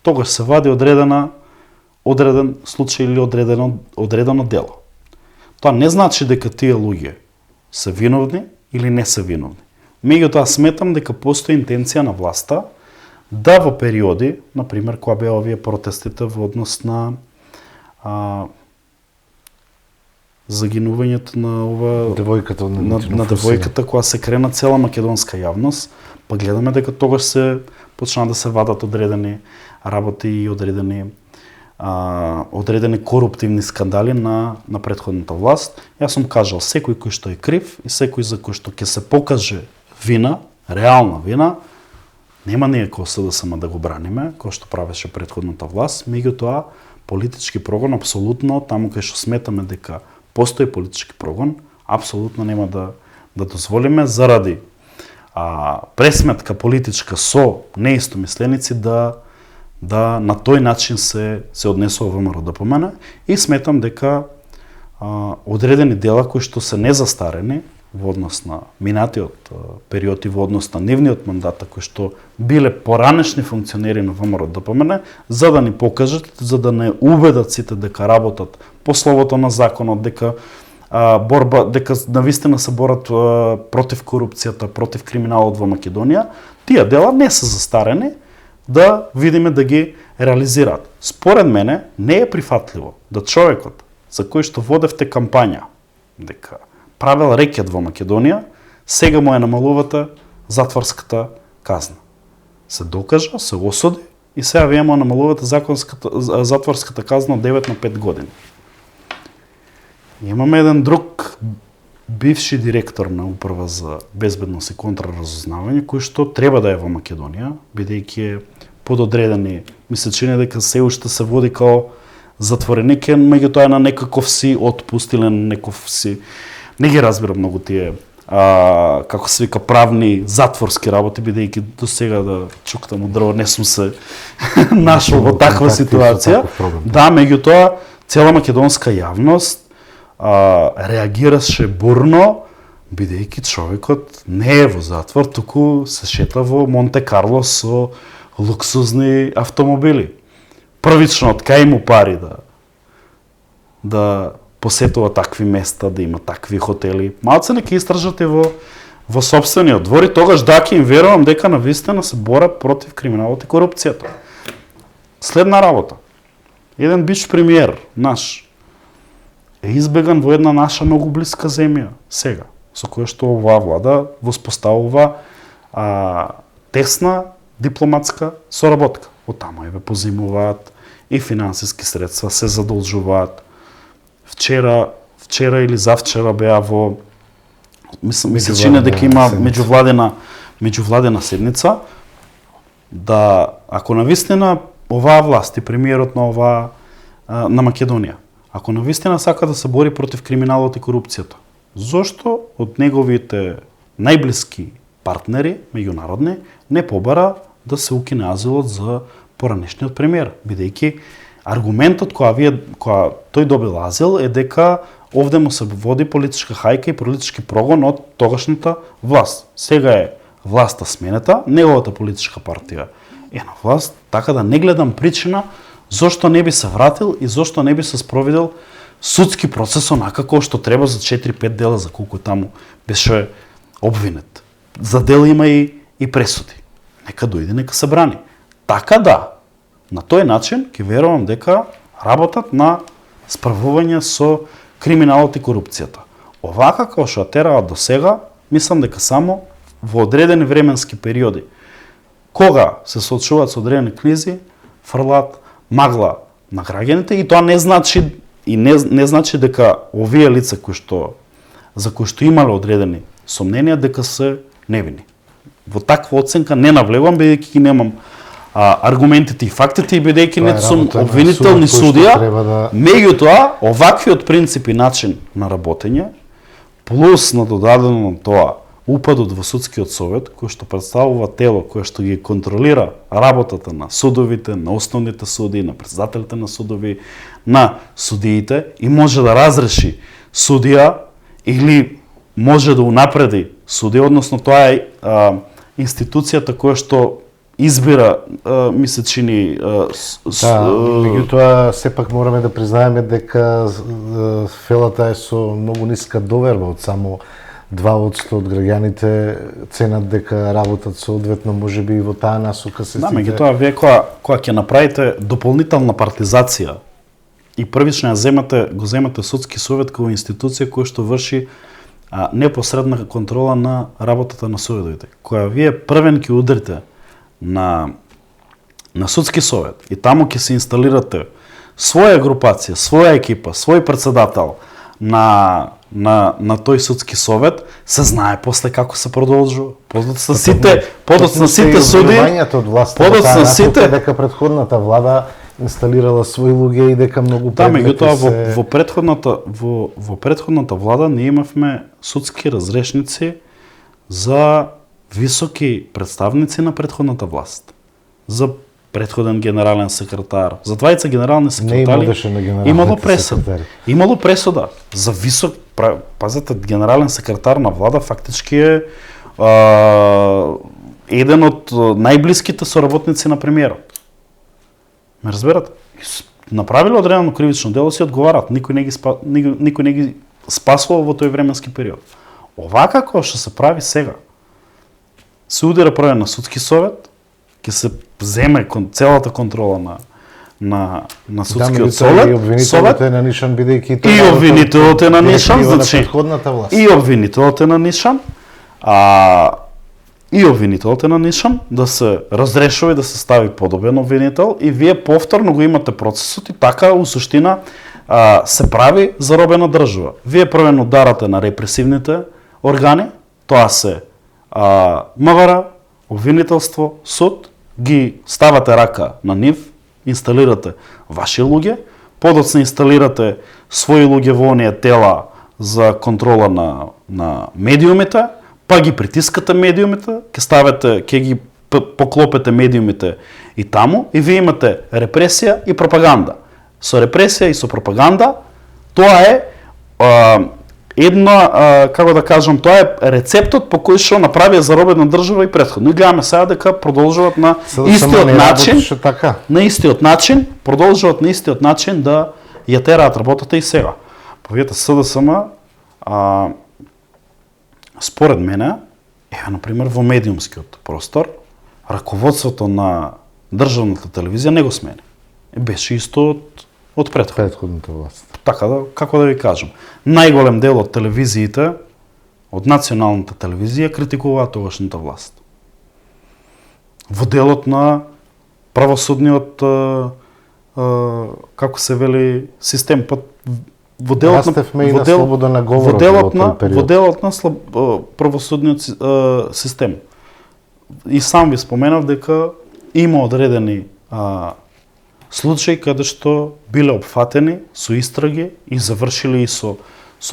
тогаш се вади одреден случај или одредено дело. Тоа не значи дека тие луѓе се виновни или не се виновни. Меѓутоа сметам дека постои интенција на власта да во периоди, например, кога беа овие протестите во однос на загинувањето на девојката која се крена цела македонска јавност, па гледаме дека тогаш се почна да се вадат одредени работи и одредени коруптивни скандали на претходната власт. Јас сум кажал, секој кој што е крив и секој за кој што ќе се покаже вина, реална вина, нема ние како СДСМ да го браниме, кој што правеше претходната власт, меѓутоа политички прогон апсолутно таму кај што сметаме дека постои политички прогон, апсолутно нема да дозволиме заради пресметка политичка со неистомисленици да на тој начин се однесува ВМРО-ДПМН и сметам дека одредени дела кои што се незастарени во однос на минатиот период и во однос на нивниот мандат, кои што биле поранешни функционери на ВМРО-ДПМН, за да ни покажат, за да не убедат сите дека работат по словото на законот, дека дека навистина се борат против корупцијата, против криминалот во Македонија, тие дела не се застарени, да видиме да ги реализираат. Според мене не е прифатливо да човекот за кој што водевте кампања дека правел рекет во Македонија, сега му е намалувата затворската казна. Се докажа, се осуди и сега вие му намалувате затворската казна од 9 на 5 години. Имаме еден друг бивши директор на Управа за безбедност и контраразузнавање, кој што треба да е во Македонија, бидејќи е пододредени, ми се чини дека се уште се води као затвореник, меѓутоа на некаков си отпустилен, некаков си. Не ги разбирам многу тие како се вика правни затворски работи, бидејќи до сега да чуктам од дрво не сум се нашол во таква ситуација. Да, меѓутоа цела македонска јавност реагираше бурно, бидејќи човекот не е во затвор, туку се шета во Монте Карло со луксузни автомобили. Првично од кај му пари да посетува такви места, да има такви хотели. Малце нека истражат и во сопствениот двор и тогаш даќе им верувам дека навистина се борат против криминалот и корупцијата. Следна работа. Еден бивш премиер наш е избеган во една наша многу блиска земја сега, со која што оваа влада воспоставува тесна дипломатска соработка. Од таму ве позаимуваат и финансиски средства, се задолжуваат. Вчера или завчера беа во ми се чини дека има меѓувладена седница, да ако навистина оваа власт и премиерот на Македонија, ако навистина сака да се бори против криминалот и корупцијата, зошто од неговите најблиски партнери меѓународни не побара да се укине азилот за поранешниот премиер, бидејќи аргументот која тој добил азил е дека овде му се води политичка хајка и политички прогон од тогашната власт. Сега е власта сменета, неговата политичка партија е на власт, така да не гледам причина зошто не би се вратил и зошто не би се спроведел судски процес онака како што треба за 4-5 дела, за колку таму беше обвинет. За дела има и пресуди. Нека дојде, нека се брани. Така да, на тој начин ќе верувам дека работат на справување со криминалот и корупцијата. Овака како што тераат до сега, мислам дека само во одредени временски периоди, кога се соочуваат со одредени кризи, фрлаат магла на граѓаните и тоа не значи дека овие лица за кои што имале одредени сомненија дека се невини. Во таква оценка не навлегувам, бидејќи немам аргументите и фактите и бидејќи Тоа е не сум работа на обвинителни судот кој што судија, треба да- меѓутоа оваквиот принцип и начин на работење плюс надодадено на тоа упадот во судскиот совет, кој што представува тело кое што ги контролира работата на судовите, на основните суди, на председателите на судови, на судиите и може да разреши судија или може да унапреди судија, односно тоа е институцијата која што избира, ми се чини, меѓутоа сепак мораме да признаеме дека фелата е со многу ниска доверба, од само 2% од граѓаните ценат дека работат соодветно, можеби и во таа насока се Да, стига. меѓутоа вие кога ќе направите дополнителна партизација и првично го земате судски совет како институција која што врши непосредна контрола на работата на судовите, која вие првен ќе удрите на судски совет и таму ќе се инсталирате своја групација, своја екипа, свој председател на тој судски совет, се знае после како се продолжува. Подоцна сите суди, подоцна сите дека претходната влада инсталирала своји луѓе и дека многу предмети меѓутоа во претходната влада ние имавме судски разрешници за високи представници на претходната власт. За претходен генерален секретар, за двајца генерални секретари имало пресуда. Имало пресуда за висок, пазете, генерален секретар на влада фактички е еден од најблиските соработници на премиерот. Ме разберате? Направило одредено кривично дело, си одговарат, никој не ги спасува во тој временски период. Овака како што се прави сега, се удира првен на судски совет, ќе се земе целата контрола на судскиот совет. И обвинителот е на нишан, бидејќи и обвинителот е на нишан, значи и обвинителот е на нишан, и обвинителот е на нишан да се разрешува и да се стави подобен обвинител и вие повторно го имате процесот и така у суштина се прави заробена држава. Вие првен ударате на репресивните органи, тоа се МВР, обвинителство, суд, ги ставате рака на нив, инсталирате ваши луѓе, подоцна инсталирате своји луѓе во оние тела за контрола на медиумите, па ги притискате медиумите, ќе ги поклопете медиумите и таму, и вие имате репресија и пропаганда. Со репресија и со пропаганда, тоа е како да кажам, тоа е рецептот по кој што направија заробена држава и претходно. И гледаме сега дека продолжуваат на истиот начин, да ја тераат работата и сега. Повиете СДСМ, според мене, например, во медиумскиот простор, раководството на државната телевизија не го смени. Беше исто од претходната власт. Така да, како да ви кажам, најголем дел од телевизиите, од националната телевизија, критикуваат тогашната власт. Во делот на правосудниот, како се вели, систем, во делот на правосудниот систем. И сам ви споменав дека има одредени случаи каде што биле опфатени со истраги и завршили и со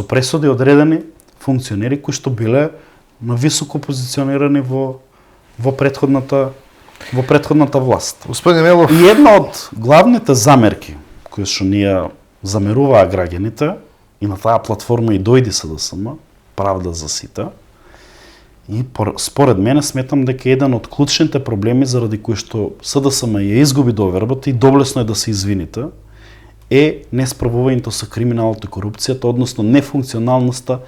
пресуди одредени функционери кои што биле на високо позиционирани во претходната власт. Господин Мелов, и една од главните замерки кои што ние замеруваа граѓаните и на таа платформа и дојди СДСМ, правда за сите. И според мене сметам дека еден од клучните проблеми заради кои што СДСМ ја изгуби довербата и доблесно е да се извините, е несправувањето со криминалот и корупцијата, односно нефункционалноста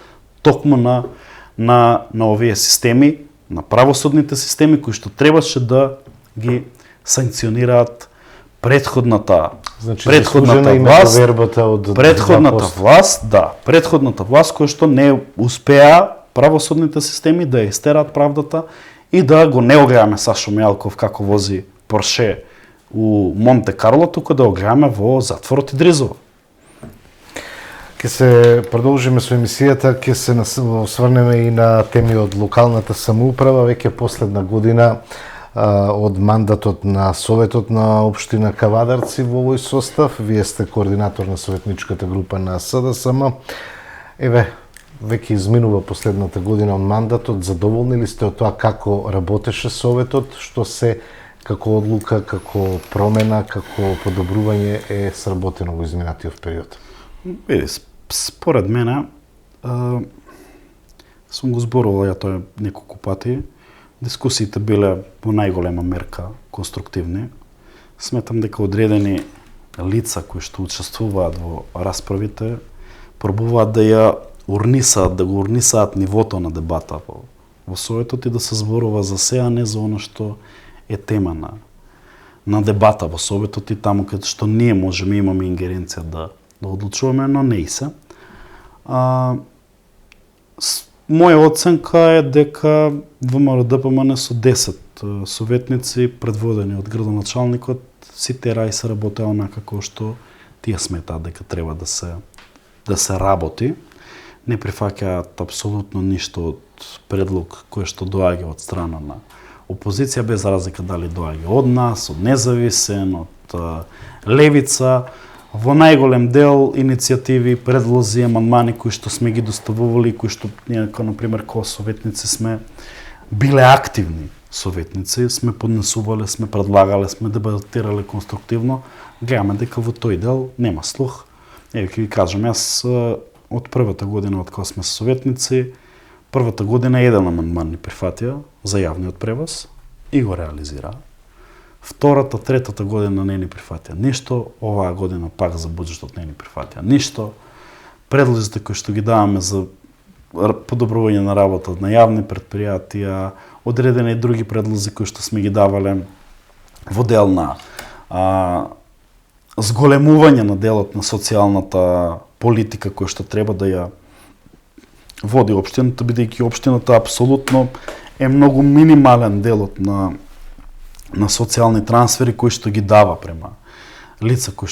токму на овие системи, на правосудните системи кои што требаше да ги санкционираат претходната власт која што не успеа правосудните системи да ја истераат правдата и да го не огледаме Сашо Мјалков како вози Порше у Монте Карло, туку да огледаме во затворот Идризово. Ке се продолжиме со емисијата, ке се осврнеме и на теми од локалната самоуправа. Веќе последна година од мандатот на Советот на општина Кавадарци во овој состав. Вие сте координатор на советничката група на СДСМ. Еве, веќе изминува последната година од мандатот. Задоволни ли сте од тоа како работеше Советот, што се како одлука, како промена, како подобрување е сработено во изминатиот период? Види, според мене, сум го зборувал ја тоа неколку пати, дискусиите биле во најголема мерка конструктивни. Сметам дека одредени лица кои што учествуваат во расправите пробуваат да ја урнисаат, да го урнисаат нивото на дебата во Советот и да се зборува за се, а не за оно што е тема на дебата во Советот и таму каде што ние можеме имаме ингеренција да одлучуваме, но не и се. Моја оценка е дека ВМРО-ДПМН со 10 советници предводени од градоначалникот си тера и се работеа онака како што тие сметаат дека треба да се работи. Не прифаќаат апсолутно ништо од предлог кој што доаѓа од страна на опозиција, без разлика дали доаѓа од нас, од независен, од левица. Во најголем дел иницијативи, предлози, амандмани кои што сме ги доставували, кои што ние, например, како советници сме биле активни советници, сме поднесувале, сме предлагале, сме дебатирале конструктивно, гледаме дека во тој дел нема слух. Еве ќе ви кажам, јас од првата година од кога сме советници, првата година еден амандман ни прифатија за јавниот превоз и го реализираа. Втората, третата година не ни прифатија ништо, оваа година пак за буџетот не ни прифатија ништо. Предлозите кои што ги даваме за подобрување на работа на јавни претпријатија, одредени други предлози кои што сме ги давале во дел на зголемување на делот на социјалната политика која што треба да ја води општината, бидејќи општината апсолутно е многу минимален делот на социјални трансфери кои што ги дава према лица кои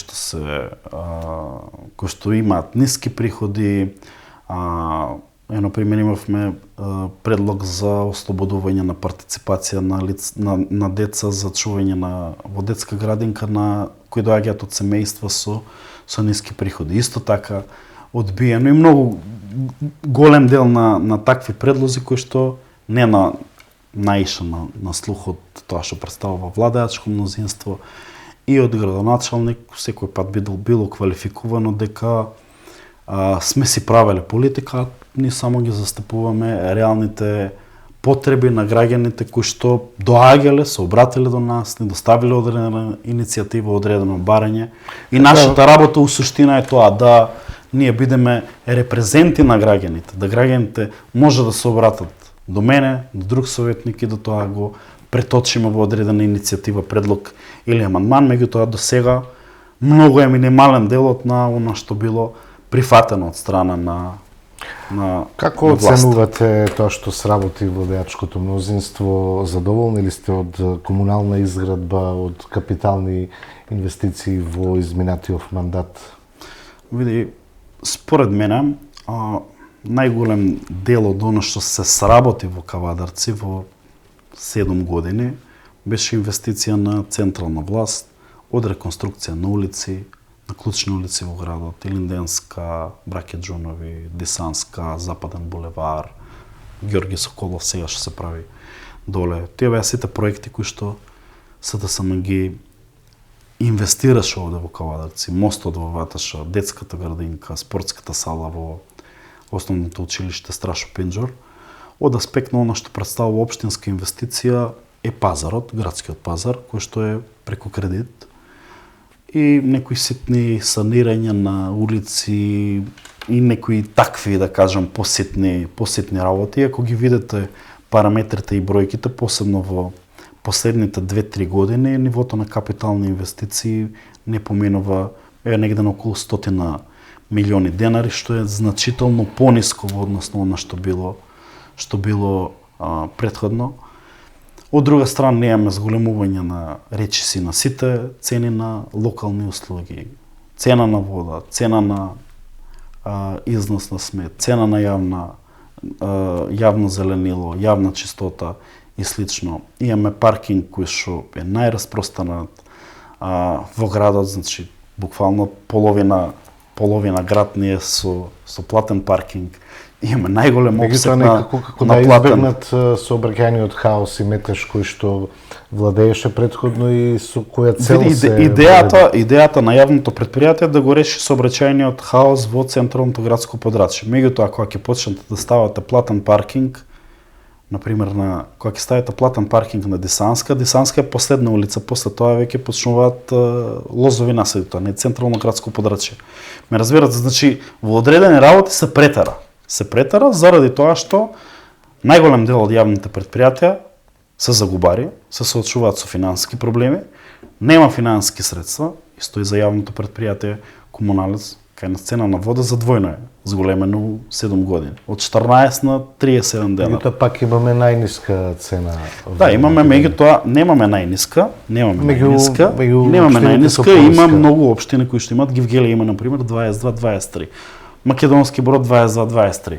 што имаат ниски приходи. Например, имавме предлог за ослободување на партиципација на деца за чување во детска градинка на кои доаѓаат од семејства со ниски приходи. Исто така одбиено и многу голем дел на такви предлози кои што не наиша на слухот тоа што представува владеачко мнозинство и од градоначалник секој пат било квалификувано дека сме си правеле политика, ние само ги застапуваме реалните потреби на граѓаните кои што доаѓале, се обратиле до нас, ни доставиле одредена иницијатива, одредено барање. И нашата работа у суштина е тоа да ние бидеме репрезенти на граѓаните, да граѓаните може да се обратат до мене, до друг советник и до тоа го преточиме во одредена иницијатива, предлог или амандман, меѓутоа до сега многу е минимален делот на она што било прифатено од страна на Како оценувате тоа што сработи владеачкото мнозинство? Задоволни ли сте од комунална изградба, од капитални инвестиции во изминатиот мандат? Види, според мене, најголем дел од оно што се сработи во Кавадарци во 7 години беше инвестиција на централна власт, од реконструкција на улици, на клучни улици во градот, Илинденска, Браке Џунови, Дисанска, Западен булевар, Ѓорги Соколов сега што се прави доле. Тие беа сите проекти кои што СДСМ ги инвестираше овде во Кавадарци, мостот во Ваташа, детската градинка, спортската сала во основното училиште Страшо Пинџор. Од аспект на оно што представува општинска инвестиција е пазарот, градскиот пазар, кој што е преку кредит и некои ситни санирања на улици и некои такви, да кажам, поситни работи. Ако ги видите параметрите и бројките, посебно во последните 2-3 години, нивото на капитални инвестиции не поминува негде на околу 100 милиони денари, што е значително пониско во однос на она што било претходно. Од друга страна, не имаме зголемување на речиси на сите цени на локални услуги, цена на вода, цена на износ на смет, цена на јавно зеленило, јавна чистота и слично. Имаме паркинг кој што е најраспространат во градот, значи буквално половина град не е со платен паркинг. Имаме најголем опсек на како на да платен. избегнат сообраќајниот хаос и метеж кој што владееше претходно и со која цел се Идејата на јавното предпријатие е да го реши сообраќајниот хаос во централното градско подрачје. Меѓутоа, кога ќе почнете да ставате платен паркинг, например, кога ќе ставите платен паркинг на Дисанска е последна улица, после тоа веќе почнуваат лозови насели, тоа не е централно градско подрачје. Ме разбирате, значи во одредени работи се претера. Се претера заради тоа што најголем дел од јавните предпријатија се загубари, се соочуваат со финансиски проблеми, нема финансиски средства, исто и за јавното предпријатие Комуналец, кај на цена на вода задвојно е зголемено у 7 години, од 14 на 37 дена. Меѓутоа пак имаме најниска цена. Да, имаме, меѓутоа немаме најниска, немаме меѓу најниска, има многу општини кои што имаат, Гивгеле има на пример 22-23. Македонски Брод 22-23.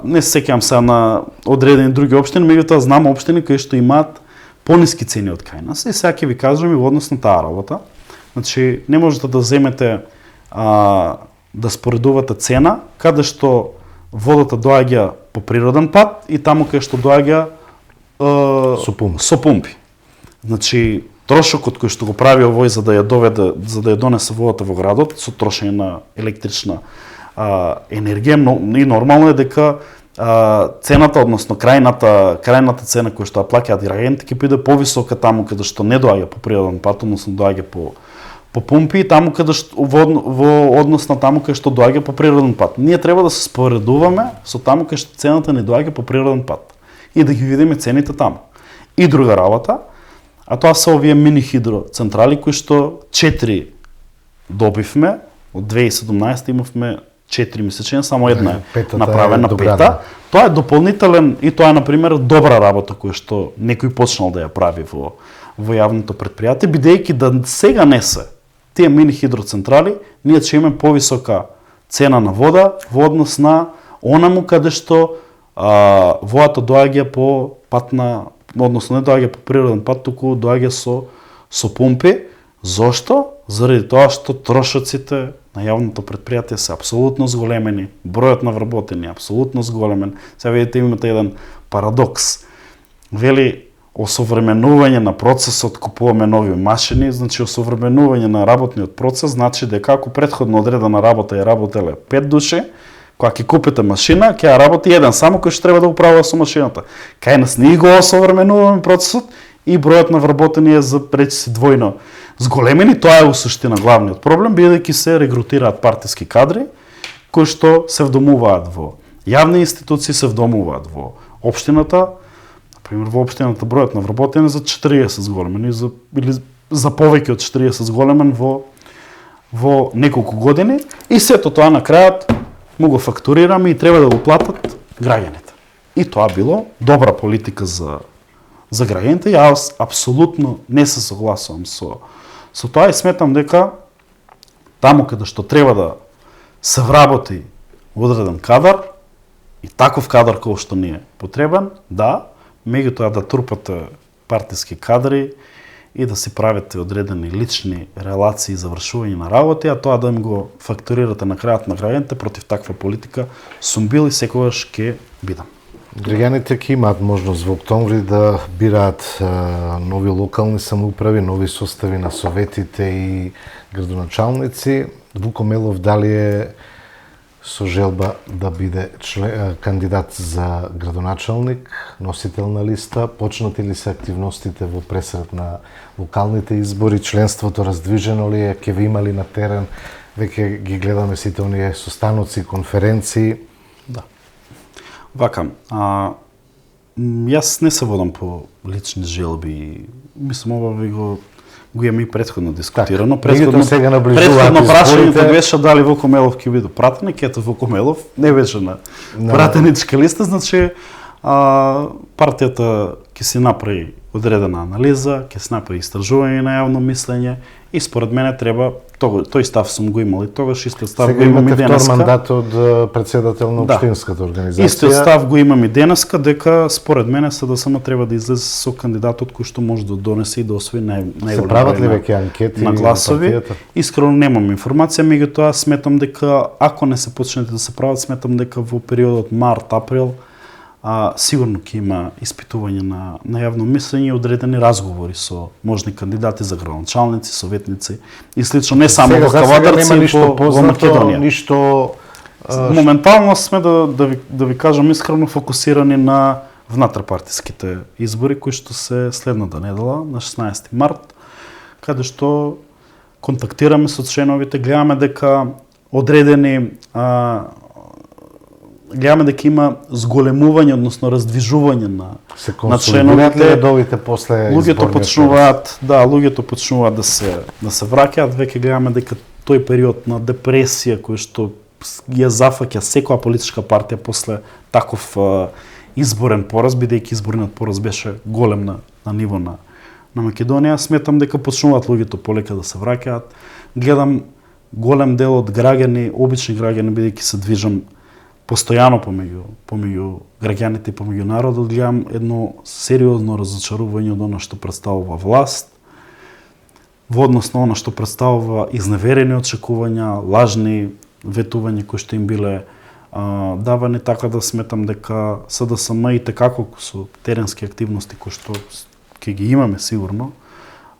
Не се сеќавам сега на одредени други општини, меѓутоа знам општини кои што имаат пониски цени од кај нас. И сега ќе ви кажам и во однос на таа работа. Значи, не можете да земете да споредувате цена каде што водата доаѓа по природен пат и таму каде што доаѓа со пумпи. Значи, трошокот кој што го прави овој за да ја донесе водата во градот со трошење на електрична енергија, и нормално е дека цената, односно крајната цена која што ја плаќаат граѓаните ќе биде повисока таму каде што не доаѓа по природен пат, односно доаѓа по пумпи, и таму каде што во однос на таму каде што доаѓа по природен пат. Ние треба да се споредуваме со таму каде што цената не доаѓа по природен пат и да ги видиме цените таму. И друга работа, а тоа се овие мини хидроцентрали кои што 4 добивме, од 2017 имавме 4 месечени, само една е направена, пета. Тоа е дополнителен и тоа е на пример добра работа која што некој почнал да ја прави во јавното предпријатие, бидејќи да сега не се тие мини хидроцентрали, ние ќе имаме повисока цена на вода во однос на онаму каде што водата доаѓа по патна, односно не доаѓа по природен пат, туку доаѓа со пумпи. Зошто? Заради тоа што трошоците на јавното предпријатие се апсолутно зголемени, бројот на вработени е апсолутно зголемен. Сега видите, имате еден парадокс. Вели, осовременување на процесот, купуваме нови машини, значи осовременување на работниот процес, значи дека ако претходно одредена работа ја работеле 5 души, кога ќе купите машина, ќе ја работи еден само кој што треба да управува со машината. Кај нас ние го осовременуваме процесот и бројот на вработени е за речиси двојно зголемени. Тоа е у суштина главниот проблем, бидејќи се регрутираат партиски кадри кои што се вдомуваат во јавни институции, се вдомуваат во општината. Например, во општината бројот на вработени за 40 зголемен или за повеќе од 40 зголемен во неколку години, и сето тоа на крајот му го фактурираме и треба да го платат граѓаните. И тоа било добра политика за граѓаните. Јас апсолутно не се согласувам со тоа и сметам дека таму каде што треба да се вработи одреден кадар и таков кадар кој што ни е потребен, да, меѓутоа да трупате партиски кадри и да си правите одредени лични релации за вршување на работи, а тоа да им го фактурирате на крајот на граѓаните, против таква политика сум бил и секогаш ќе бидам. Граѓаните ќе имаат можност во октомври да бираат нови локални самоуправи, нови состави на советите и градоначалници. Вуко Мелов дали е со желба да биде кандидат за градоначалник, носител на листа? Почнати ли се активностите во пресред на локалните избори? Членството раздвижено ли е? Ќе ви имали на терен? Веќе ги гледаме сите оние состаноци, конференции. Да. Вака, јас не се водам по лични желби. Мислам, ова ви го имаме и претходно дискутирано. Претходно прашањето беше дали Вуко Мелов ќе биде пратеник. Ето, Вуко Мелов не беше на пратеничка листа, значи партијата ќе се направи одредена анализа, ќе се направи истражување на јавно мислење и според мене треба тој став сум го имал и тогаш истиот став Сега го имам и имате денеска. втор мандат од председател на општинската организација. Истиот став го имам и денеска дека според мене СДСМ треба да излезе со кандидатот кој што може да донесе и да освои најголем Се прават ли веќе анкети на гласови? партијата? Искрено немам информација, меѓутоа сметам дека ако не се почнете да се прават, сметам дека во периодот март-април сигурно ќе има испитување на јавно мислење и одредени разговори со можни кандидати за градоначалници, советници и слично, не само во Кавадарци, нема ништо во познато, Македонија. ништо Моментално сме да ви кажам искрено фокусирани на внатропартиските избори кои што се следната недела на 16 март, каде што контактираме со членовите, гледаме дека одредени гледаме дека има зголемување, односно раздвижување се на консолидираат ли членовите. редовите после Луѓето изборниот почнуваат да се враќаат, веќе гледаме дека тој период на депресија кој што ја зафаќа секоја политичка партија после таков изборен пораз, бидејќи изборниот пораз беше голем на ниво на Македонија, сметам дека почнуваат луѓето полека да се враќаат. Гледам голем дел од граѓани, обични граѓани, бидејќи се движам постојано помеѓу граѓаните и помеѓу народот, гледам едно сериозно разочарување од она што представува власт, во однос на она што представува изневерени очекувања, лажни ветувања кои што им биле давани, така да сметам дека СДСМ и tekako со теренски активности кои што ќе ги имаме сигурно,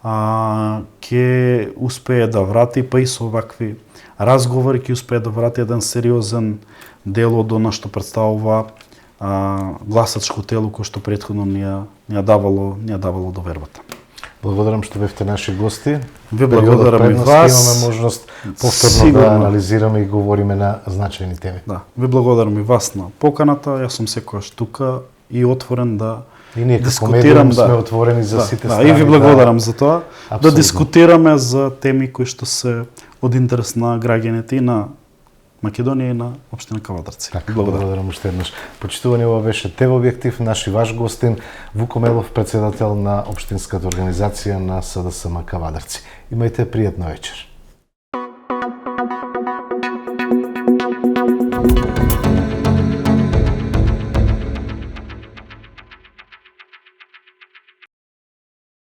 ќе успее да врати, па и со овакви разговори ќе успее да врати еден сериозен дел од она што представува гласачко тело кој што претходно ни ја давало довербата. Благодарам што бевте наши гости. Ви благодарам и вас. Имаме можност повторно Сигурно да анализираме и говориме на значајни теми. Да, ви благодарам и вас на поканата. Јас сум секогаш тука и отворен да И ние како дискутирам, медиум сме отворени за сите страни. и ви благодарам за тоа, да Апсолутно. дискутираме за теми кои што се од интерес на граѓаните и на Македонија и на општина Кавадарци. Така, благодарам уште еднаш. Почитувани, ова беше ТВ Објектив, наш и ваш гостин Вуко Мелов, председател на општинската организација на СДСМ Кавадарци. Имајте пријатна вечер.